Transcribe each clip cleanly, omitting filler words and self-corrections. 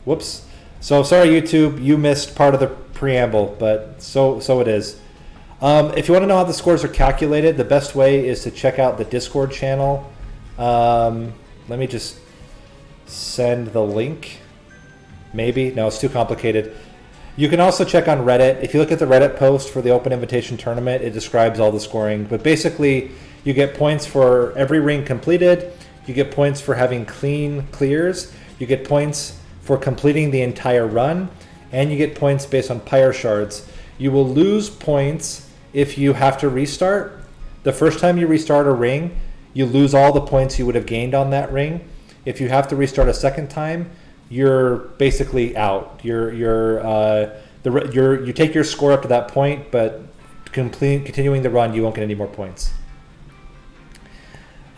Whoops. So sorry, YouTube, you missed part of the preamble, but so it is. If you want to know how the scores are calculated, the best way is to check out the Discord channel. Let me just send the link. Maybe. No, it's too complicated. You can also check on Reddit. If you look at the Reddit post for the Open Invitation Tournament, it describes all the scoring. But basically, you get points for every ring completed. You get points for having clean clears. You get points for completing the entire run. And you get points based on pyre shards. You will lose points if you have to restart. The first time you restart a ring, you lose all the points you would have gained on that ring. If you have to restart a second time, you're basically out. You take your score up to that point, but continuing the run, you won't get any more points.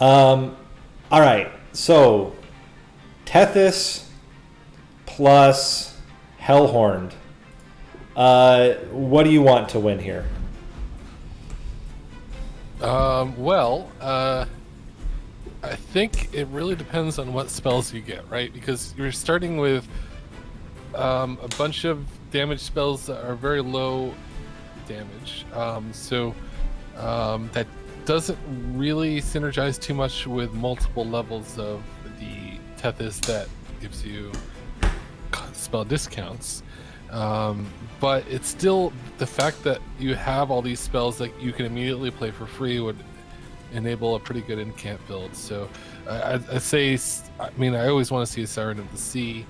All right, so Tethys plus Hellhorned. What do you want to win here? I think it really depends on what spells you get, right? Because you're starting with a bunch of damage spells that are very low damage. That doesn't really synergize too much with multiple levels of the Tethys that gives you spell discounts. But it's still the fact that you have all these spells that you can immediately play for free would enable a pretty good incant build. So I'd say, I mean, I always want to see a Siren of the Sea,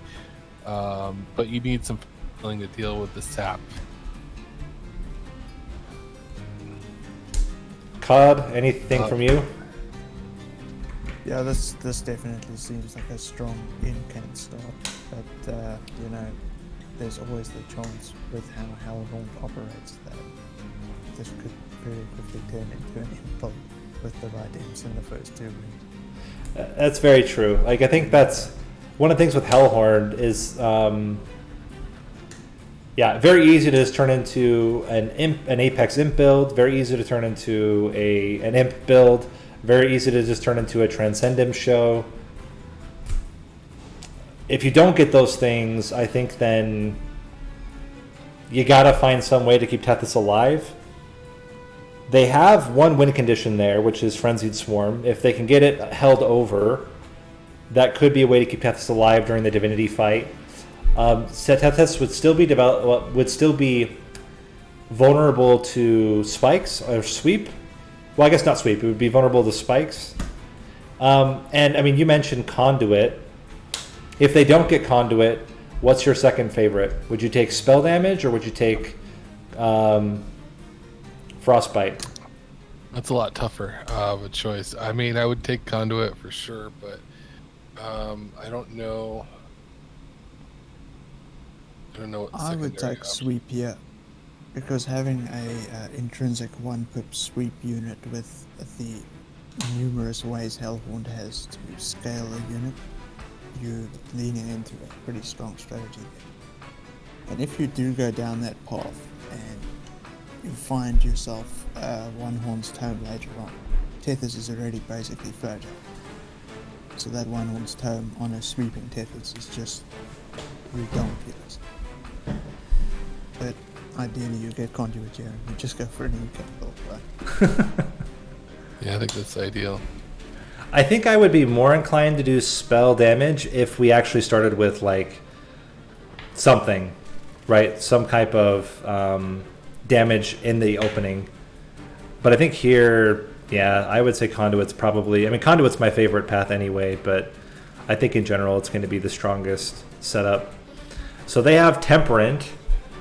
but you need some feeling to deal with the sap. Cod, anything from you? Yeah, this definitely seems like a strong incant start, but there's always the chance with how Hellhorn operates that this could very quickly turn into an impulse with the right imps in the first two rings. That's very true. Like, I think that's one of the things with Hellhorn is, very easy to just turn into an Apex imp build. Very easy to turn into an imp build. Very easy to just turn into a Transcendent show. If you don't get those things, I think then you gotta find some way to keep Tethys alive. They have one win condition there, which is Frenzied Swarm. If they can get it held over, that could be a way to keep Tethys alive during the Divinity fight. Tethys would still be vulnerable to spikes or sweep. Well, I guess not sweep. It would be vulnerable to spikes. And I mean, you mentioned Conduit. If they don't get Conduit, what's your second favorite? Would you take spell damage or would you take Frostbite? That's a lot tougher of a choice. I mean, I would take Conduit for sure, but I don't know. What I would take Sweep here, because having a intrinsic 1-pip sweep unit with the numerous ways Hellhorn has to scale a unit, you're leaning into a pretty strong strategy there. And if you do go down that path and you find yourself One Horn's Tome later on, Tethys is already basically fragile. So that One Horn's Tome on a sweeping Tethys is just ridiculous. But ideally you get Conduit here and you just go for an incant build, right? Yeah, I think that's ideal. I think I would be more inclined to do spell damage if we actually started with like something, right? Some type of damage in the opening. But I think here, yeah, I would say Conduit's probably, I mean, Conduit's my favorite path anyway, but I think in general it's going to be the strongest setup. So they have Temperant.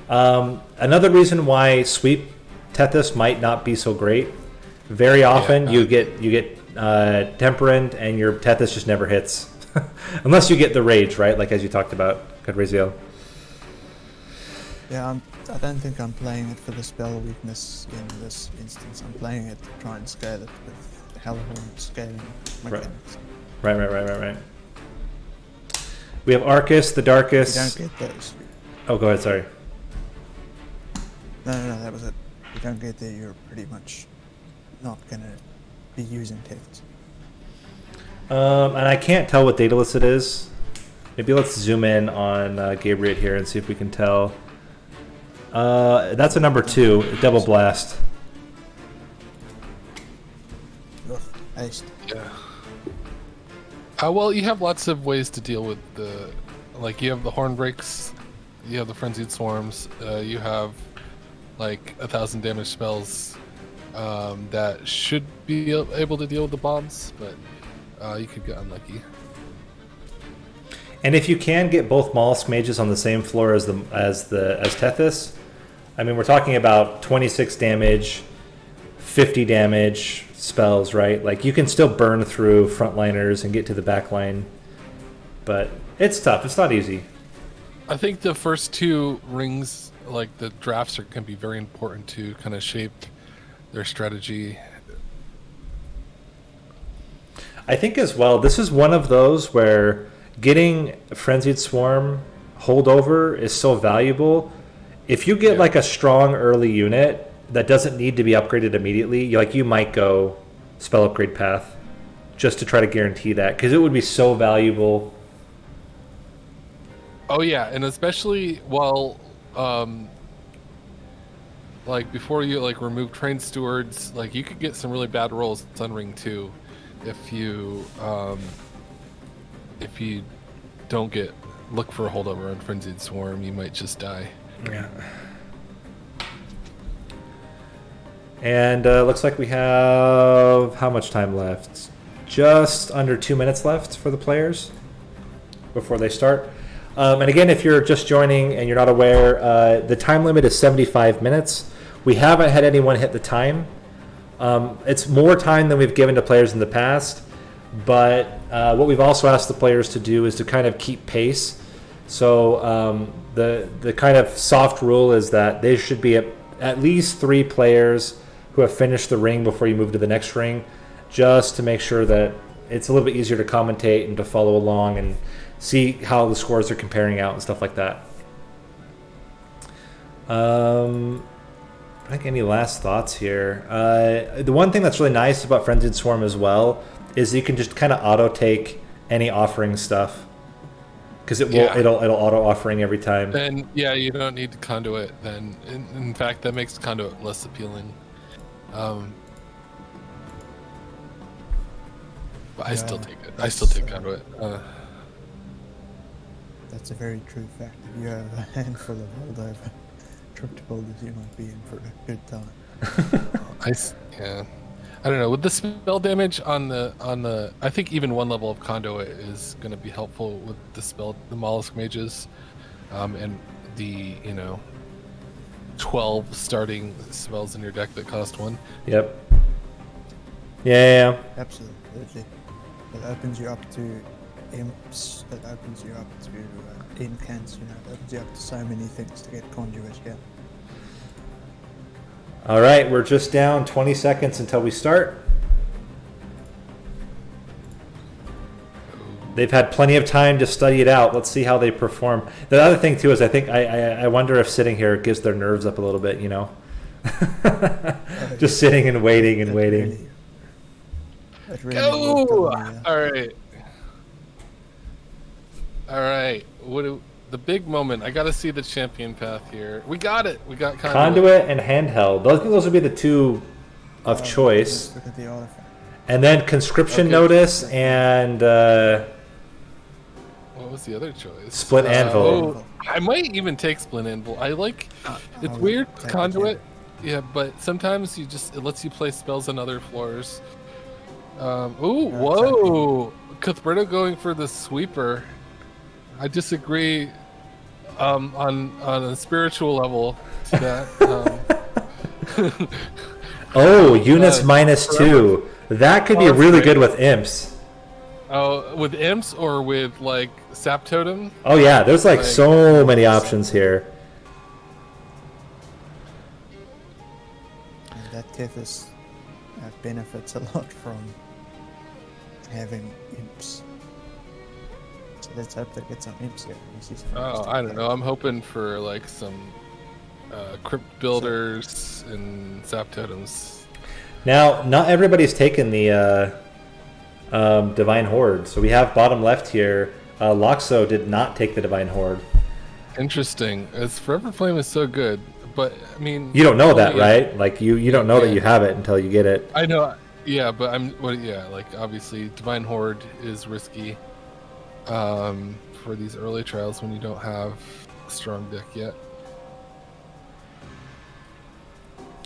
Another reason why Sweep Tethys might not be so great. Very often you get Temperant and your Tethys just never hits. Unless you get the Rage, right? Like as you talked about, Cuthberto. Yeah, I don't think I'm playing it for the spell weakness in this instance. I'm playing it to try and scale it with Hellhorn scaling mechanics. Right. We have Arcus, the Darkest. You don't get those. Oh, go ahead, sorry. No, that was it. If you don't get there, you're pretty much not going to be using Tethys. And I can't tell what Daedalus it is. Maybe let's zoom in on Gabriel here and see if we can tell. That's a number 2, double blast. Ugh, aced. Yeah. Well, you have lots of ways to deal with the, like you have the horn breaks, you have the frenzied swarms, you have like 1,000 damage spells that should be able to deal with the bombs, but you could get unlucky. And if you can get both Mollusk Mages on the same floor as Tethys, I mean, we're talking about 26 damage, 50 damage spells, right? Like, you can still burn through frontliners and get to the back line, but it's tough. It's not easy. I think the first 2 rings, like the drafts, can be very important to kind of shape their strategy. I think as well, this is one of those where getting Frenzied Swarm holdover is so valuable. If you get like a strong early unit that doesn't need to be upgraded immediately, you might go spell upgrade path just to try to guarantee that, because it would be so valuable. Oh yeah, and especially while like before you like remove trained stewards, like you could get some really bad rolls on ring 2 if you don't look for a holdover on Frenzied Swarm, you might just die. Yeah. And looks like we have how much time left? Just under 2 minutes left for the players before they start. And again, if you're just joining and you're not aware, the time limit is 75 minutes. We haven't had anyone hit the time. It's more time than we've given to players in the past, but what we've also asked the players to do is to kind of keep pace. So the kind of soft rule is that there should be at least 3 players who have finished the ring before you move to the next ring, just to make sure that it's a little bit easier to commentate and to follow along and see how the scores are comparing out and stuff like that. I think any last thoughts here? The one thing that's really nice about Frenzied Swarm as well is you can just kind of auto take any offering stuff, because it'll auto offering every time. And yeah, you don't need to conduit then. In fact, that makes conduit less appealing. But I still take it. I still take conduit. That's a very true fact. If you have a handful of holdover trip builders, you might be in for a good time. Yeah. I don't know. With the spell damage on the, I think even 1 level of conduit is going to be helpful with the mollusk mages, and the 12 starting spells in your deck that cost 1. Yep. Yeah. Absolutely. It opens you up to imps. It opens you up to incants. It opens you up to so many things to get conduit. Yeah. All right, we're just down 20 seconds until we start. They've had plenty of time to study it out. Let's see how they perform. The other thing too is I wonder if sitting here gives their nerves up a little bit, just sitting and waiting and waiting. Go! All right. The big moment. I got to see the champion path here. We got it. We got conduit and handheld. Those would be the 2 of choice. Look at the artifact. And then conscription notice and what was the other choice? Split anvil. I might even take split anvil. I like. It's weird conduit. Yeah, but sometimes it lets you play spells on other floors. Whoa! Cuthberto going for the sweeper. I disagree on a spiritual level to that. Units -2. That could be really good with imps. Oh, with imps or with like sap totem? Oh yeah, there's like so many options here. And that Tethys benefits a lot from having imps. So let's hope they get some imps here. I don't know. I'm hoping for like some crypt builders and sap totems. Now, not everybody's taken the Divine Horde. So we have bottom left here Loxo did not take the Divine Horde. Interesting. As Forever Flame is so good, but I mean, You don't know that, right? Like you don't know that you have it until you get it. I know. Yeah, but like obviously, Divine Horde is risky for these early trials when you don't have a strong deck yet.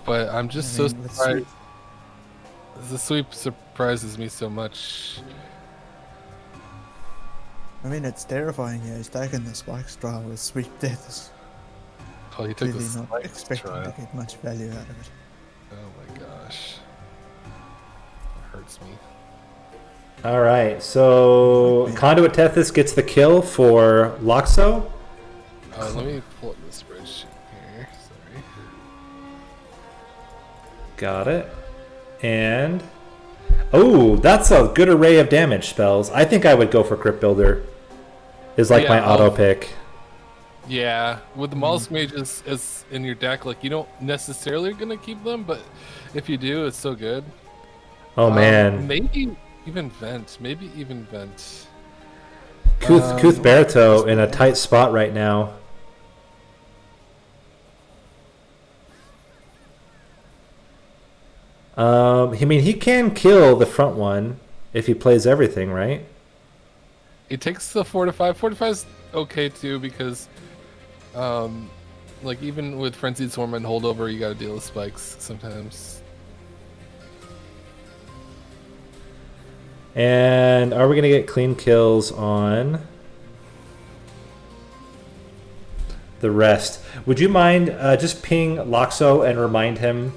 But I'm just so surprised. The sweep surprises me so much. I mean, it's terrifying here. He's taking the Spikes trial with sweep deaths. Oh, he took Really the not Spikes expecting trial. to get much value out of it. Oh my gosh. That hurts me. All right, so Conduit Tethys gets the kill for Loxo. Let me pull up this spreadsheet here. Sorry. Got it. And oh, that's a good array of damage spells. I think I would go for Crypt Builder. Is like my auto pick. Yeah, with the Mollusk Mages as in your deck, like you don't necessarily gonna keep them, but if you do, it's so good. Oh man, maybe even Vent. Maybe even Vent. Cuthberto in a tight spot right now. I mean, he can kill the front one if he plays everything, right? He takes the 4-5. 4-5 is okay too because, like even with Frenzied Swarm and Holdover, you gotta deal with spikes sometimes. And are we gonna get clean kills on the rest? Would you mind just ping Loxo and remind him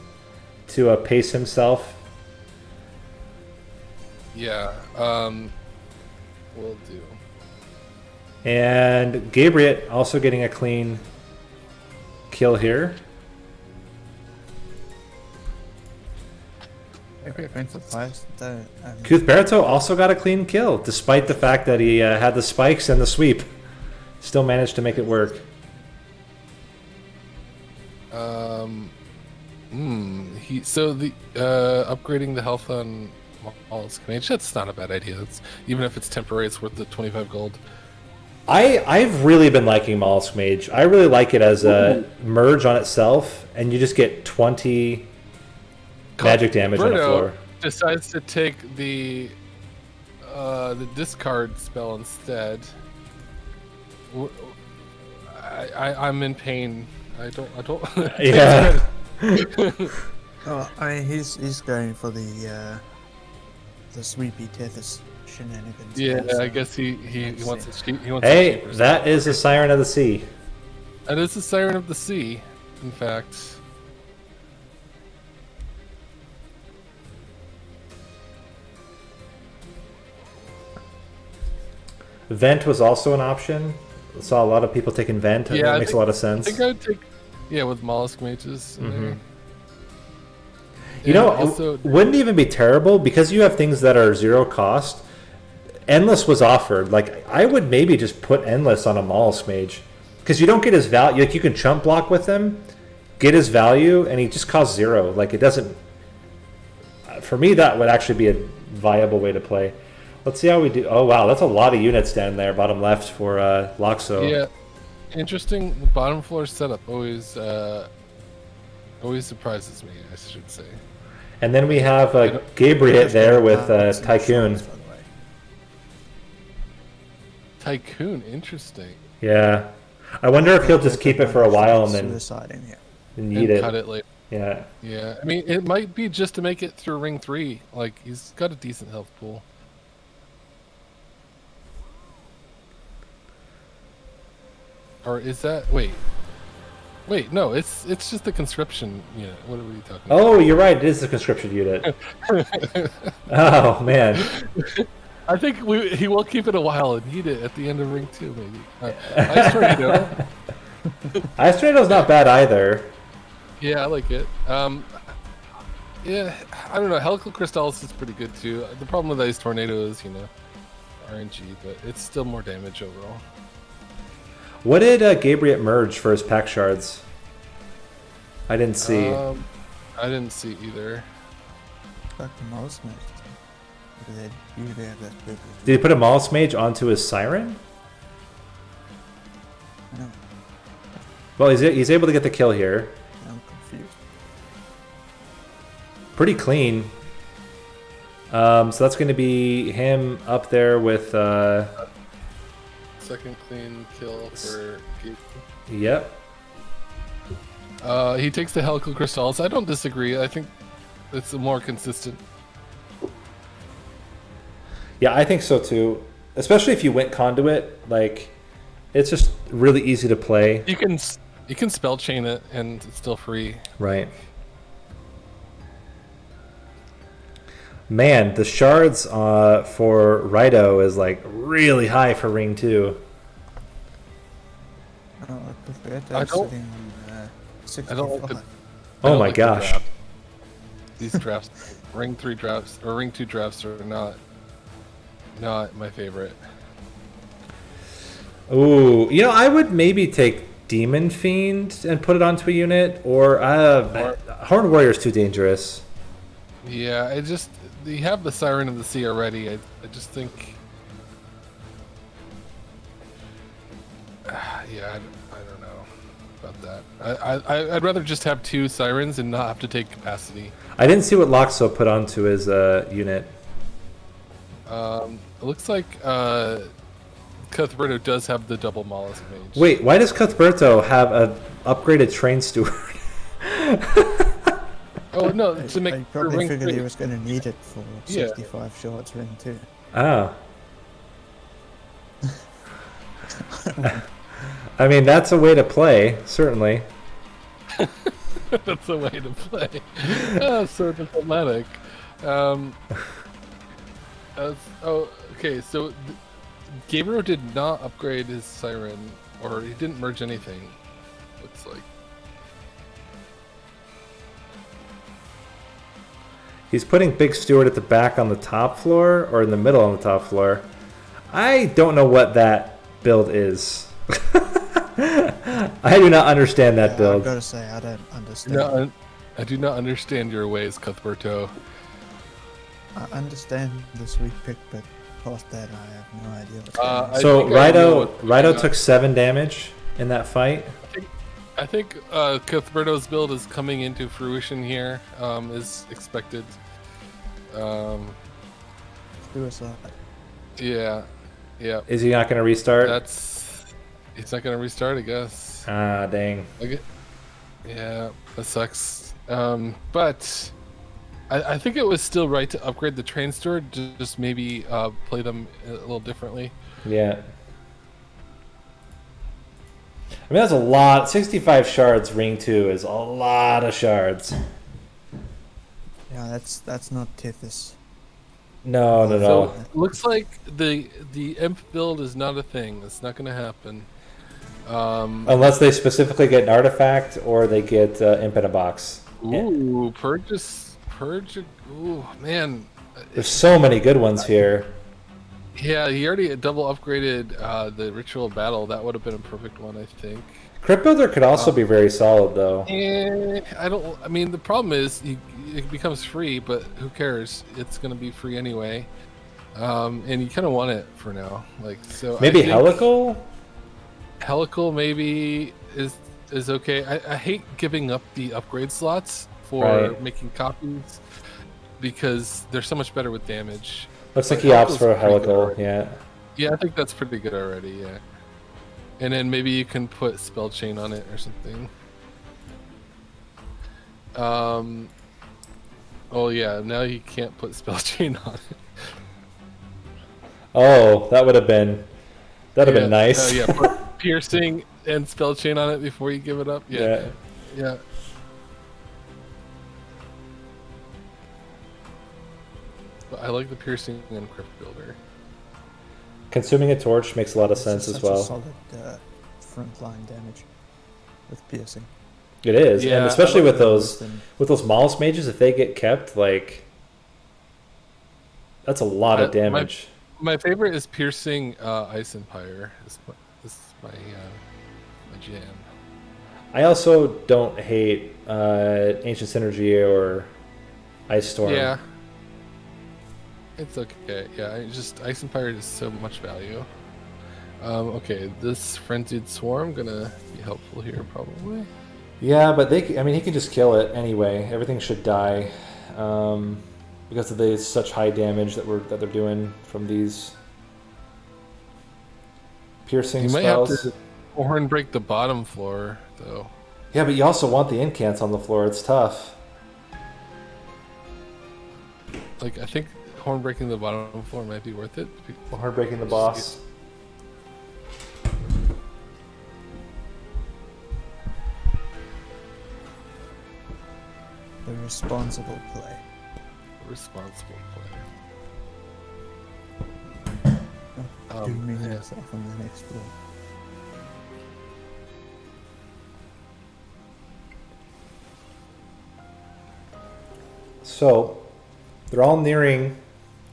to pace himself? Yeah, will do. And Gabriel also getting a clean kill here. Cuthberto also got a clean kill, despite the fact that he had the spikes and the sweep. Still managed to make it work. So the upgrading the health on Mollusk Mage, that's not a bad idea. Even if it's temporary, it's worth the 25 gold. I've really been liking Mollusk Mage. I really like it as a merge on itself, and you just get 20 magic damage on the floor. Decides to take the discard spell instead. I'm in pain. I don't. Yeah. Oh, I mean, he's going for the sweepy Tethys shenanigans. Yeah, I guess he wants to cheat. Hey, that is a Siren of the Sea. That is the Siren of the Sea, in fact. Vent was also an option. I saw a lot of people taking Vent. Yeah, that makes a lot of sense. I think I would take, with Mollusk Mages in there. You know, also, it wouldn't even be terrible because you have things that are 0 cost. Endless was offered. Like, I would maybe just put Endless on a Mollusk Mage because you don't get his value. Like, you can chump block with him, get his value, and he just costs 0. Like, it doesn't. For me, that would actually be a viable way to play. Let's see how we do. Oh wow, that's a lot of units down there, bottom left for Loxo. Yeah, interesting. Bottom floor setup always surprises me, I should say. And then we have Gabriel there with Tycoon. Tycoon, interesting. Yeah, I wonder if he'll just keep it for a while and then need it. Cut it later. Yeah. Yeah, I mean, it might be just to make it through ring 3. Like, he's got a decent health pool. Or is that... Wait, no, it's just the conscription unit. What are we talking about? Oh, you're right. It is the conscription unit. Oh, man. I think he will keep it a while and need it at the end of ring 2, maybe. Ice Tornado. Ice Tornado's not bad either. Yeah, I like it. Yeah, I don't know. Helical Crystallis is pretty good too. The problem with Ice Tornado is, RNG, but it's still more damage overall. What did Gabriel merge for his pack shards? I didn't see. I didn't see either. Did he put a Mollusk Mage onto his Siren? I know. Well, he's able to get the kill here. I'm confused. Pretty clean. So that's going to be him up there with. Second clean kill for Gabe. Yep. He takes the helical crystals. I don't disagree. I think it's more consistent. Yeah, I think so too. Especially if you went conduit, like it's just really easy to play. You can spell chain it and it's still free. Right. Man, the shards for Reido is like really high for ring 2. Oh, I prefer it. I I'm don't- sitting on I don't like 65. the. I Oh don't my like the gosh. draft. These drafts, ring 3 drafts or ring 2 drafts are not my favorite. Ooh, you know, I would maybe take Demon Fiend and put it onto a unit, or Horned Warrior is too dangerous. Yeah, you have the Siren of the Sea already. I just think. Yeah, I don't know about that. I'd rather just have 2 Sirens and not have to take capacity. I didn't see what Loxo put onto his unit. It looks like Cuthberto does have the double Mollusk Mage. Wait, why does Cuthberto have an upgraded Train Steward? Oh no, to make I for probably ring figured he 3. was going to need it for Yeah. 65 shots ring 2. Oh. I mean, that's a way to play, certainly. That's a way to play. So diplomatic. Okay. So Gabriel did not upgrade his Siren, or he didn't merge anything. Looks like. He's putting Big Steward at the back on the top floor, or in the middle on the top floor. I don't know what that build is. I do not understand that I've build. got to say, I don't understand. No, I do not understand your ways, Cuthberto. I understand the sweet pick, but past that, I have no idea what's going on. I So think I know what's going Reido on. took 7 damage in that fight. I think Cuthberto's build is coming into fruition here. Is expected. Suicide. Yeah. Is he not going to restart? He's not gonna restart, I guess. Ah, dang. Yeah, that sucks. But I think it was still right to upgrade the train store. Just maybe play them a little differently. Yeah. I mean, that's a lot. 65 shards, ring 2 is a lot of shards. Yeah, that's not Tethys. No. So looks like the imp build is not a thing. It's not gonna happen. Unless they specifically get an artifact or they get imp in a box. Ooh, Purge. Ooh, man. There's so many good ones here. Yeah, he already double upgraded the Ritual Battle. That would have been a perfect one, I think. Crypt Builder could also be very solid, though. I mean, the problem is it becomes free, but who cares? It's going to be free anyway. And you kind of want it for now. Like, so Maybe I think Helical? Helical maybe is okay. I hate giving up the upgrade slots for Right. making copies because they're so much better with damage. Looks like But he opts Helical's for a pretty good Helical, already. yeah. Yeah, I think that's pretty good already, yeah. And then maybe you can put spell chain on it or something. Oh yeah, now you can't put spell chain on it. Oh, that would have been nice. Yeah, put piercing and spell chain on it before you give it up. Yeah. But I like the piercing and crypt builder. Consuming a torch makes a lot of This sense is as such a well. solid frontline damage with piercing. It is, Yeah, and I especially like with that those worse than- Mollusk mages, if they get kept, like that's a lot of damage. My favorite is piercing Ice Empire. This is my jam. I also don't hate Ancient Synergy or Ice Storm. Yeah. It's okay. Yeah, Ice Empire is so much value. Okay, this Frenzied Swarm gonna be helpful here, probably. Yeah, but I mean, he can just kill it anyway. Everything should die because of the such high damage that they're doing from these piercing You might have spells. to horn break the bottom floor, though. Yeah, but you also want the incants on the floor. It's tough. Like, I think horn breaking the bottom floor might be worth it. Hard breaking the boss. The responsible play. Responsible play. Dooming Yeah. yourself on the next floor. So, they're all nearing.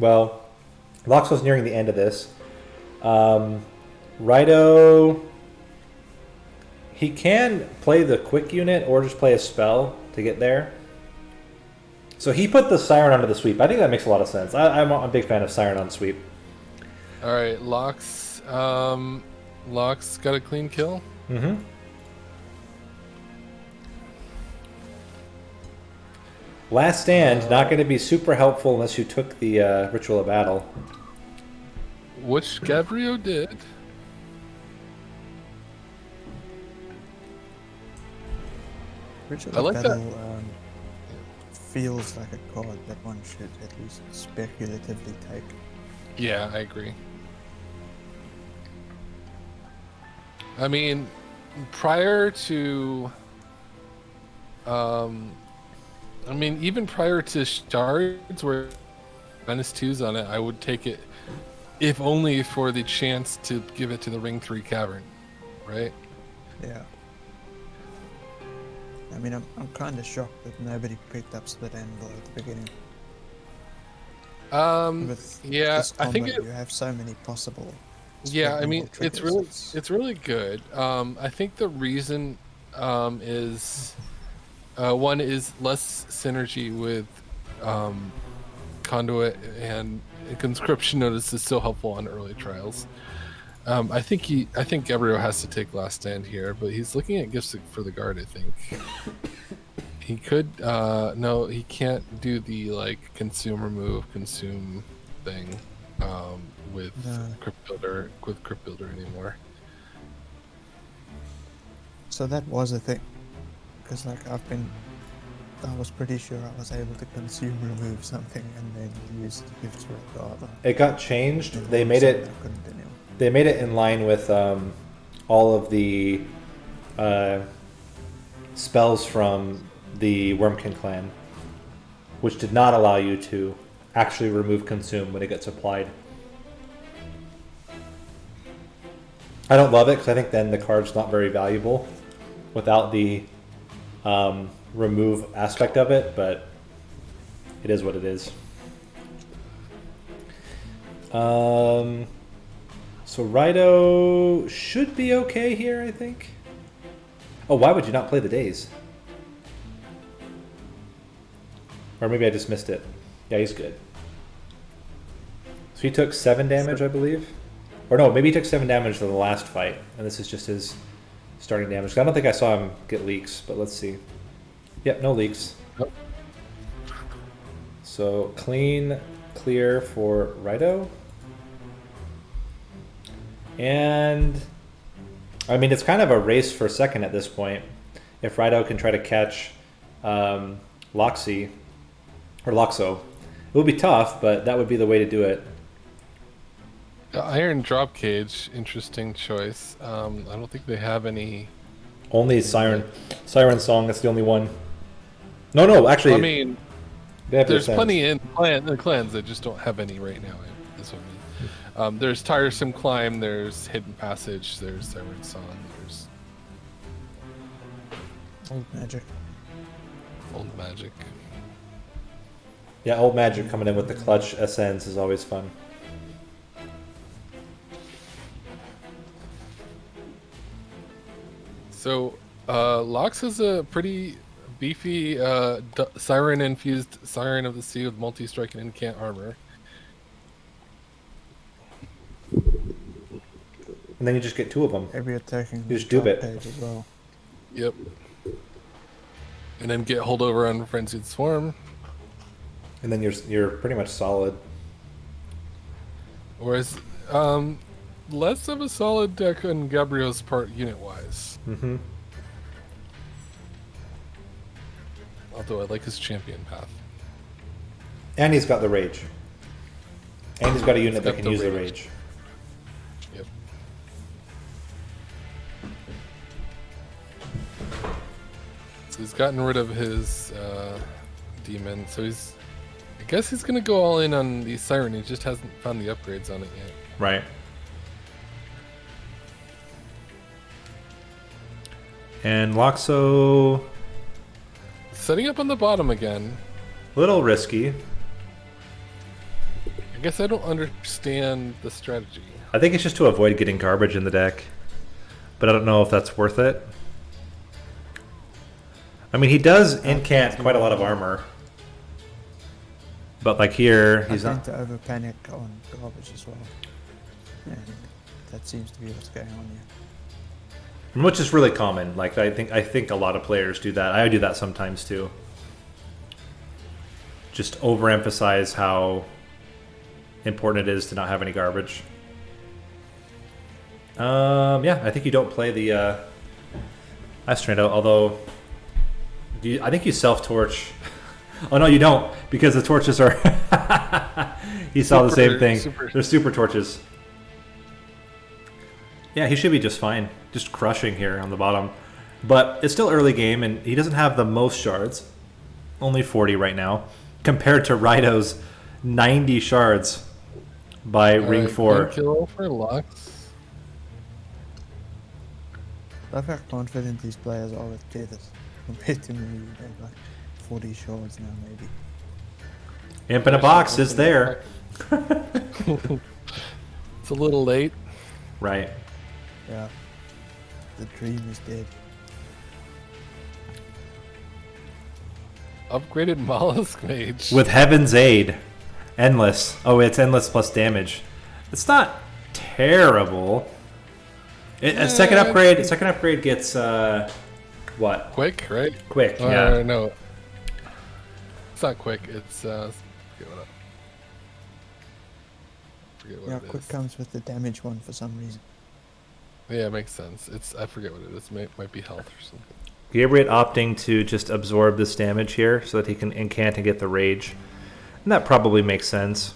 Well, Loxo's nearing the end of this. Reido. He can play the quick unit or just play a spell to get there. So he put the Siren onto the sweep. I think that makes a lot of sense. I'm a big fan of Siren on sweep. All right, Lox. Lox got a clean kill. Mm-hmm. Last Stand, not going to be super helpful unless you took the Ritual of Battle. Which Gabriel did. Ritual I like that. Battle feels like a card that one should at least speculatively take. Yeah, I agree. I mean, prior to, even prior to shards where -2s on it, I would take it, if only for the chance to give it to the Ring 3 Cavern, right? Yeah. I mean, I'm kind of shocked that nobody picked up Split Anvil at the beginning. With Yeah, this I think combo, it, you have so many possible. yeah, I mean, Split it's Anvil really, triggers. it's really good. I think the reason is one is less synergy with Conduit, and Conscription Notice is so helpful on early trials. I think Gabriel has to take Last Stand here, but he's looking at gifts for the guard. I think he could. No, he can't do the like consume thing with No. Crypt Builder anymore. So that was a thing, because like I was pretty sure I was able to consume remove something and then use the gifts for a guard. It got changed. And They then made it. I couldn't anymore. They made it in line with all of the spells from the Wormkin clan, which did not allow you to actually remove consume when it gets applied. I don't love it because I think then the card's not very valuable without the remove aspect of it, but it is what it is. So Reido should be okay here, I think. Oh, why would you not play the days? Or maybe I just missed it. Yeah, he's good. So he took 7 damage, I believe. Or no, maybe he took 7 damage in the last fight, and this is just his starting damage. I don't think I saw him get leaks, but let's see. Yep, no leaks. Nope. So clean, clear for Reido. And I mean, it's kind of a race for second at this point. If Reido can try to catch Loxo, it will be tough, but that would be the way to do it. Iron Drop Cage, interesting choice. I don't think they have any. Only Siren Song. That's the only one. No, actually, I mean, they have there's defense. plenty in the clans that just don't have any right now. That's what I mean. There's Tiresome Climb, there's Hidden Passage, there's Siren Song, there's Old magic. Old Magic. Yeah, Old Magic coming in with the clutch Ascends is always fun. So, Lox has a pretty beefy Siren-infused Siren of the Sea with multi-strike and incant armor. And then you just get 2 of them. Every attacking You just doob it. page as well. Yep. And then get holdover on Frenzied Swarm. And then you're pretty much solid. Whereas, less of a solid deck on Gabriel's part unit-wise. Mm-hmm. Although I like his champion path. And he's got the rage. And he's got a unit that got can the use the rage. rage. Yep. So he's gotten rid of his demon, so I guess he's gonna go all in on the Siren. He just hasn't found the upgrades on it yet. Right. And Loxo, Setting up on the bottom again. little risky. I guess I don't understand the strategy. I think it's just to avoid getting garbage in the deck. But I don't know if that's worth it. I mean, he does incant quite a lot of armor. But like here, he's I not... tend to over panic on garbage as well. And that seems to be what's going on here. Which is really common. Like I think a lot of players do that. I do that sometimes too. Just overemphasize how important it is to not have any garbage. Yeah, I think you don't play the Astrando, although I think you self-torch. Oh no, you don't, because the torches are he saw the same thing. They're super torches. Yeah, he should be just fine. Just crushing here on the bottom. But it's still early game, and he doesn't have the most shards. Only 40 right now. Compared to Reido's 90 shards by Ring 4. Kill for Lux. Look how confident these players are with tethers. Compared to me, they're like 40 shards now, maybe. Imp in a box is there. It's a little late. Right. Yeah. The dream is dead. Upgraded Mollusk Mage. With Heaven's Aid. Endless. Oh, it's endless plus damage. It's not terrible. A second upgrade gets what? Quick, right? Quick, yeah. No. It's not quick, it's forget what Yeah, it quick is. comes with the damage one for some reason. Yeah, it makes sense. I forget what it is. Might be health or something. Gabriel opting to just absorb this damage here so that he can incant and get the rage. And that probably makes sense.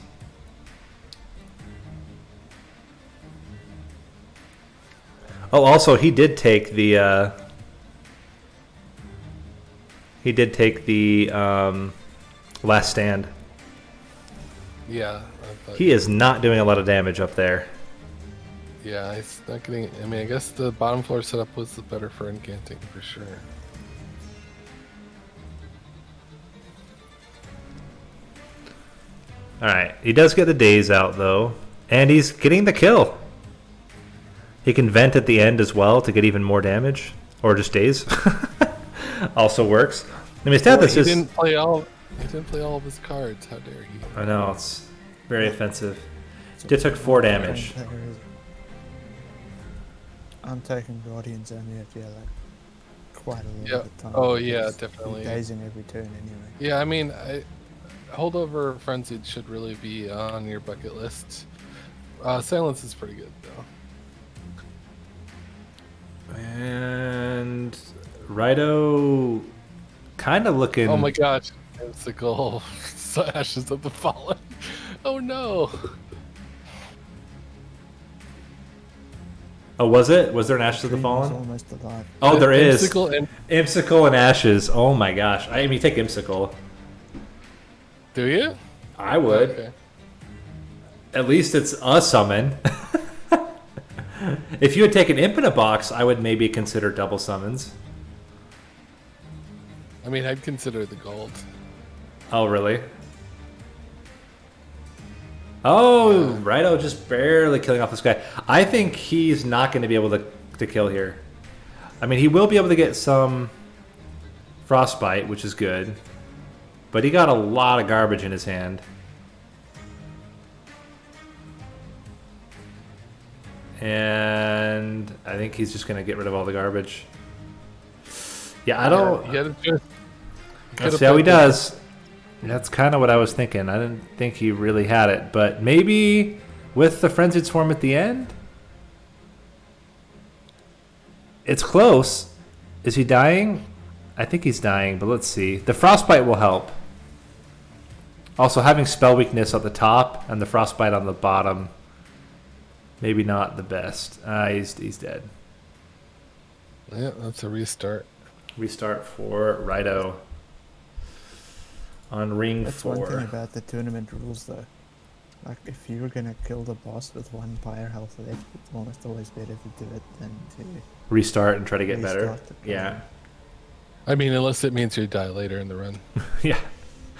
Oh, also he did take the last stand. Yeah. He is not doing a lot of damage up there. Yeah, it's not getting. I mean, I guess the bottom floor setup was the better for incanting for sure. Alright, he does get the days out though. And he's getting the kill. He can vent at the end as well to get even more damage. Or just days. Also works. I mean, He didn't play all of his cards. How dare he? I know, it's very offensive. It took 4 damage. I'm taking Guardians only if you're like quite a lot Yeah. of the time. Oh yeah, because definitely. you're dazing every turn anyway. Yeah, I mean, holdover Frenzied should really be on your bucket list. Silence is pretty good though. And Reido kind of looking... Oh my gosh, Icicle Ashes of the Fallen. Oh no. Oh, was it? Was there an Ashes of the Dream is Fallen? almost alive. Oh, there is. Icicle and Imsicle and Ashes. Oh my gosh. I mean, take Imsicle. do you? I would. Okay. At least it's a summon. If you had taken Imp in a box, I would maybe consider double summons. I mean, I'd consider the gold. Oh, really? Oh, Reido just barely killing off this guy. I think he's not going to be able to kill here. I mean, he will be able to get some Frostbite, which is good. But he got a lot of garbage in his hand. And I think he's just going to get rid of all the garbage. Yeah, I don't... Let's see how he does. That's kind of what I was thinking. I didn't think he really had it. But maybe with the Frenzied Swarm at the end? It's close. Is he dying? I think he's dying, but let's see. The Frostbite will help. Also, having Spell Weakness at the top and the Frostbite on the bottom, maybe not the best. He's dead. Yeah, that's a restart. Restart for Reido on ring That's 4. one thing about the tournament rules, though. Like, if you were gonna kill the boss with 1 fire health left, it's almost always better to do it than to Restart and try to get better. restart the Yeah. I mean, unless it means you die later in the run. Yeah.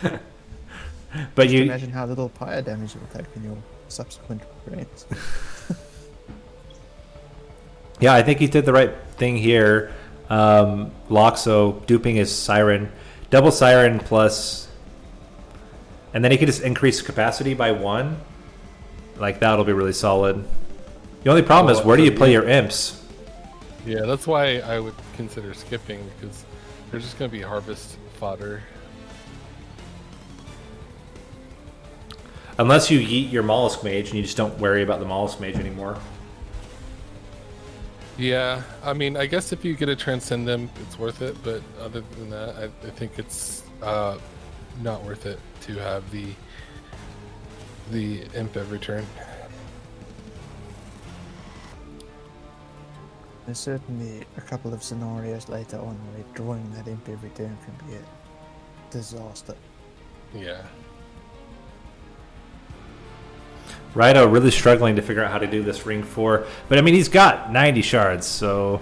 But Just you imagine how little fire damage you will take in your subsequent raids. Yeah, I think he did the right thing here. Loxo duping his Siren. Double Siren plus... And then he could just increase capacity by 1. Like, that'll be really solid. The only problem is, where do you play your imps? Yeah, that's why I would consider skipping, because there's just going to be harvest fodder. Unless you yeet your Mollusk Mage and you just don't worry about the Mollusk Mage anymore. Yeah, I mean, I guess if you get to transcend them, it's worth it. But other than that, I think it's not worth it to have the imp every turn. There's certainly a couple of scenarios later on where drawing that imp every turn can be a disaster. Yeah. Reido really struggling to figure out how to do this ring 4. But I mean, he's got 90 shards, so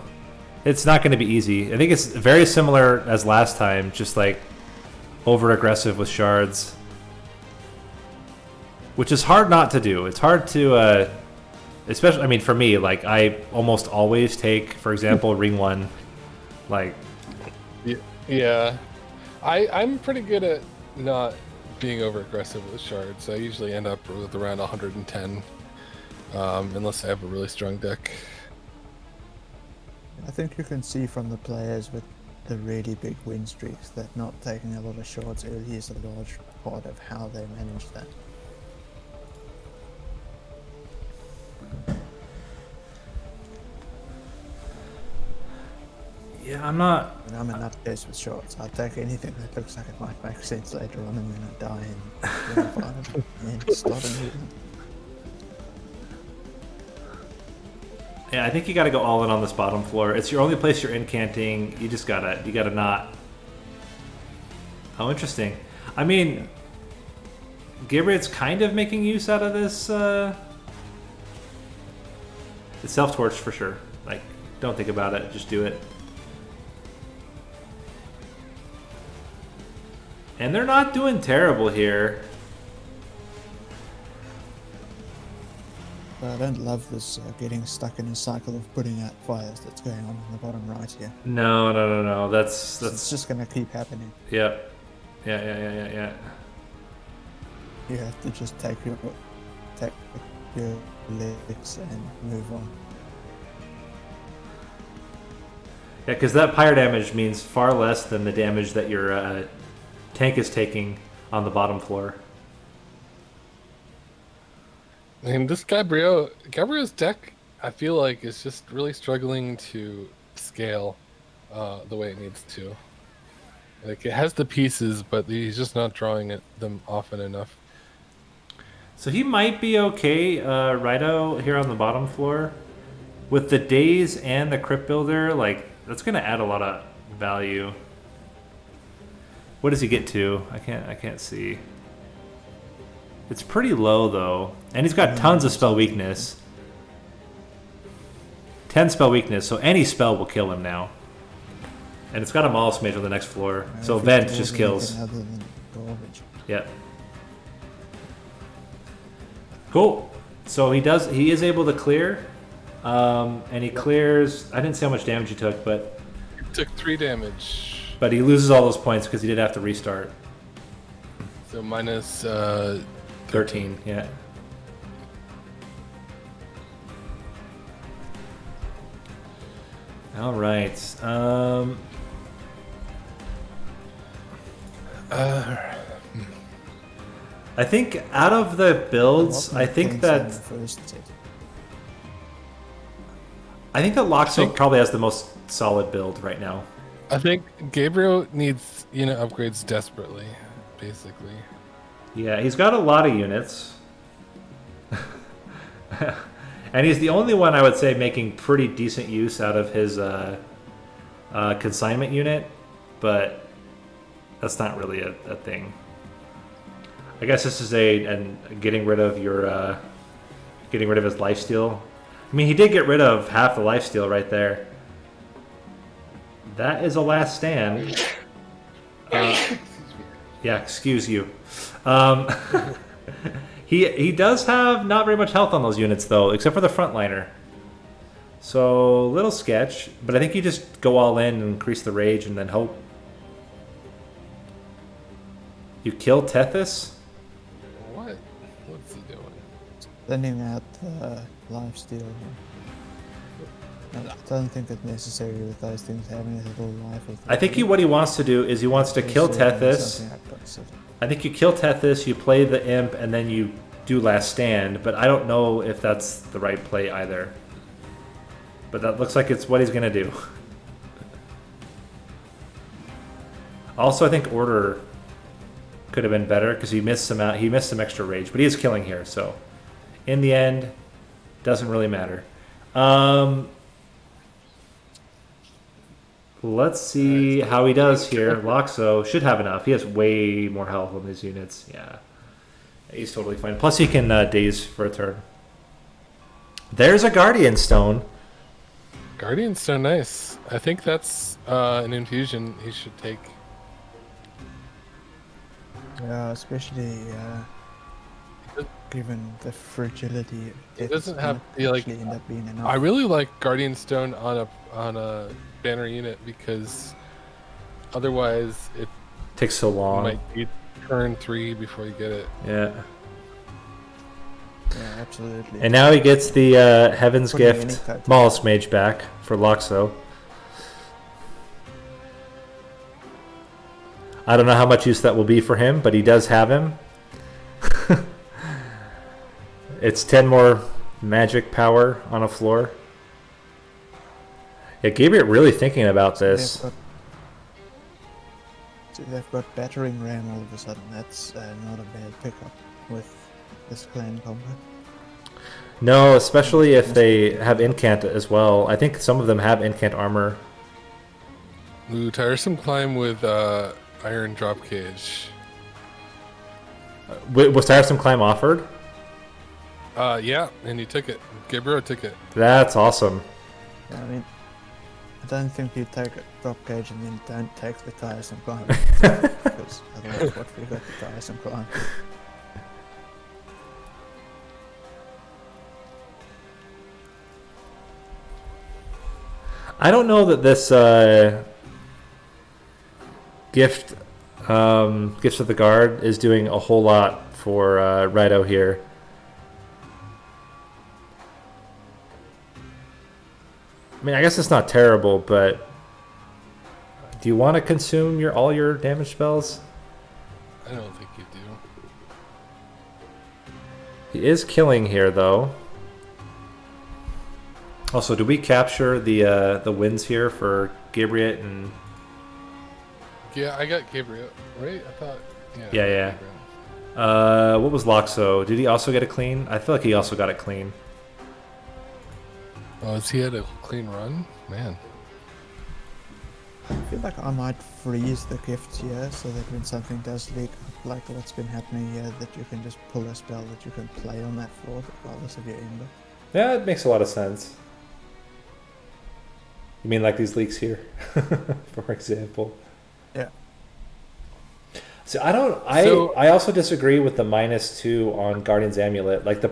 it's not going to be easy. I think it's very similar as last time, just like over aggressive with shards, which is hard not to do. It's hard to, especially, I mean, for me, like I almost always take, for example, ring 1, like. Yeah. I'm pretty good at not being over aggressive with shards. I usually end up with around 110, unless I have a really strong deck. I think you can see from the players with the really big win streaks that not taking a lot of shards early is a large part of how they manage that. Yeah, I'm not. When I'm in that case with shards, I'll take anything that looks like it might make sense later on, and then I die in round 5 and then start a new one. Yeah, I think you got to go all in on this bottom floor. It's your only place you're incanting. You just gotta not. Oh, interesting. I mean, Gibrit's kind of making use out of this. It's self-torch for sure. Like, don't think about it. Just do it. And they're not doing terrible here. But I don't love this getting stuck in a cycle of putting out fires that's going on in the bottom right here. No. That's It's just gonna keep happening. Yep. Yeah. You have to just take your legs and move on. Yeah, because that pyre damage means far less than the damage that your tank is taking on the bottom floor. And this Gabriel's deck, I feel like is just really struggling to scale the way it needs to. Like, it has the pieces, but he's just not drawing them often enough. So he might be okay, Reido, here on the bottom floor. With the Daze and the Crypt Builder, like, that's going to add a lot of value. What does he get to? I can't see. It's pretty low, though. And he's got tons of spell weakness. 10 spell weakness, so any spell will kill him now. And it's got a Mollusk Mage on the next floor. So Vent just kills. Yep. Cool. So he is able to clear. And he clears. I didn't see how much damage he took, but He took 3 damage. But he loses all those points because he did have to restart. So minus 13, yeah. All right. I think out of the builds, I think that Loxo probably has the most solid build right now. I think Gabriel needs unit upgrades desperately, basically. Yeah, he's got a lot of units. And he's the only one, I would say, making pretty decent use out of his consignment unit, but that's not really a thing. I guess this is getting rid of your getting rid of his lifesteal. I mean, he did get rid of half the lifesteal right there. That is a last stand. Yeah, excuse you. He does have not very much health on those units though, except for the frontliner. So little sketch, but I think you just go all in and increase the rage and then hope. You kill Tethys? What? What's he doing? Sending out lifesteal. I don't think it's necessary with those things having a little life. I think what he wants to do is he wants to kill Tethys. I think you kill Tethys, you play the imp, and then you do last stand, but I don't know if that's the right play either. But that looks like it's what he's gonna do. Also, I think order could have been better because he missed some extra rage, but he is killing here, so in the end, doesn't really matter. Let's see how he does here. Loxo should have enough. He has way more health on his units. Yeah, he's totally fine. Plus, he can daze for a turn. There's a Guardian Stone. Guardian Stone, nice. I think that's an infusion he should take. Yeah, especially given the fragility. It doesn't have to like. End up being enough. I really like Guardian Stone on a banner unit because otherwise it takes so long. Might be turn 3 before you get it. Yeah. Yeah, absolutely. And now he gets the Heaven's Gift Mollusk Mage back for Loxo. I don't know how much use that will be for him, but he does have him. It's 10 more magic power on a floor. Yeah, Gabriel really thinking about this. They've got battering ram all of a sudden. That's not a bad pickup with this clan combo. No, especially if they have incant as well. I think some of them have incant armor. Ooh, tiresome climb with iron drop cage. Was tiresome climb offered? Yeah, and he took it. Gabriel took it. That's awesome. Yeah, I mean, I don't think you take a drop cage and then don't take the tiresome climb. Because otherwise, what we got the tiresome climb? I don't know that this Gifts of the Guard is doing a whole lot for Reido here. I mean, I guess it's not terrible, but do you want to consume all your damage spells? I don't think you do. He is killing here, though. Also, do we capture the wins here for Gabriel and? Yeah, I got Gabriel, right? I thought. Yeah. What was Loxo? Did he also get a clean? I feel like he also got it clean. Oh, has he had a clean run? Man. I feel like I might freeze the gifts here so that when something does leak up, like what's been happening here, that you can just pull a spell that you can play on that floor regardless of your ember. Yeah, it makes a lot of sense. You mean like these leaks here, for example? Yeah. So I also disagree with the -2 on Guardian's Amulet. Like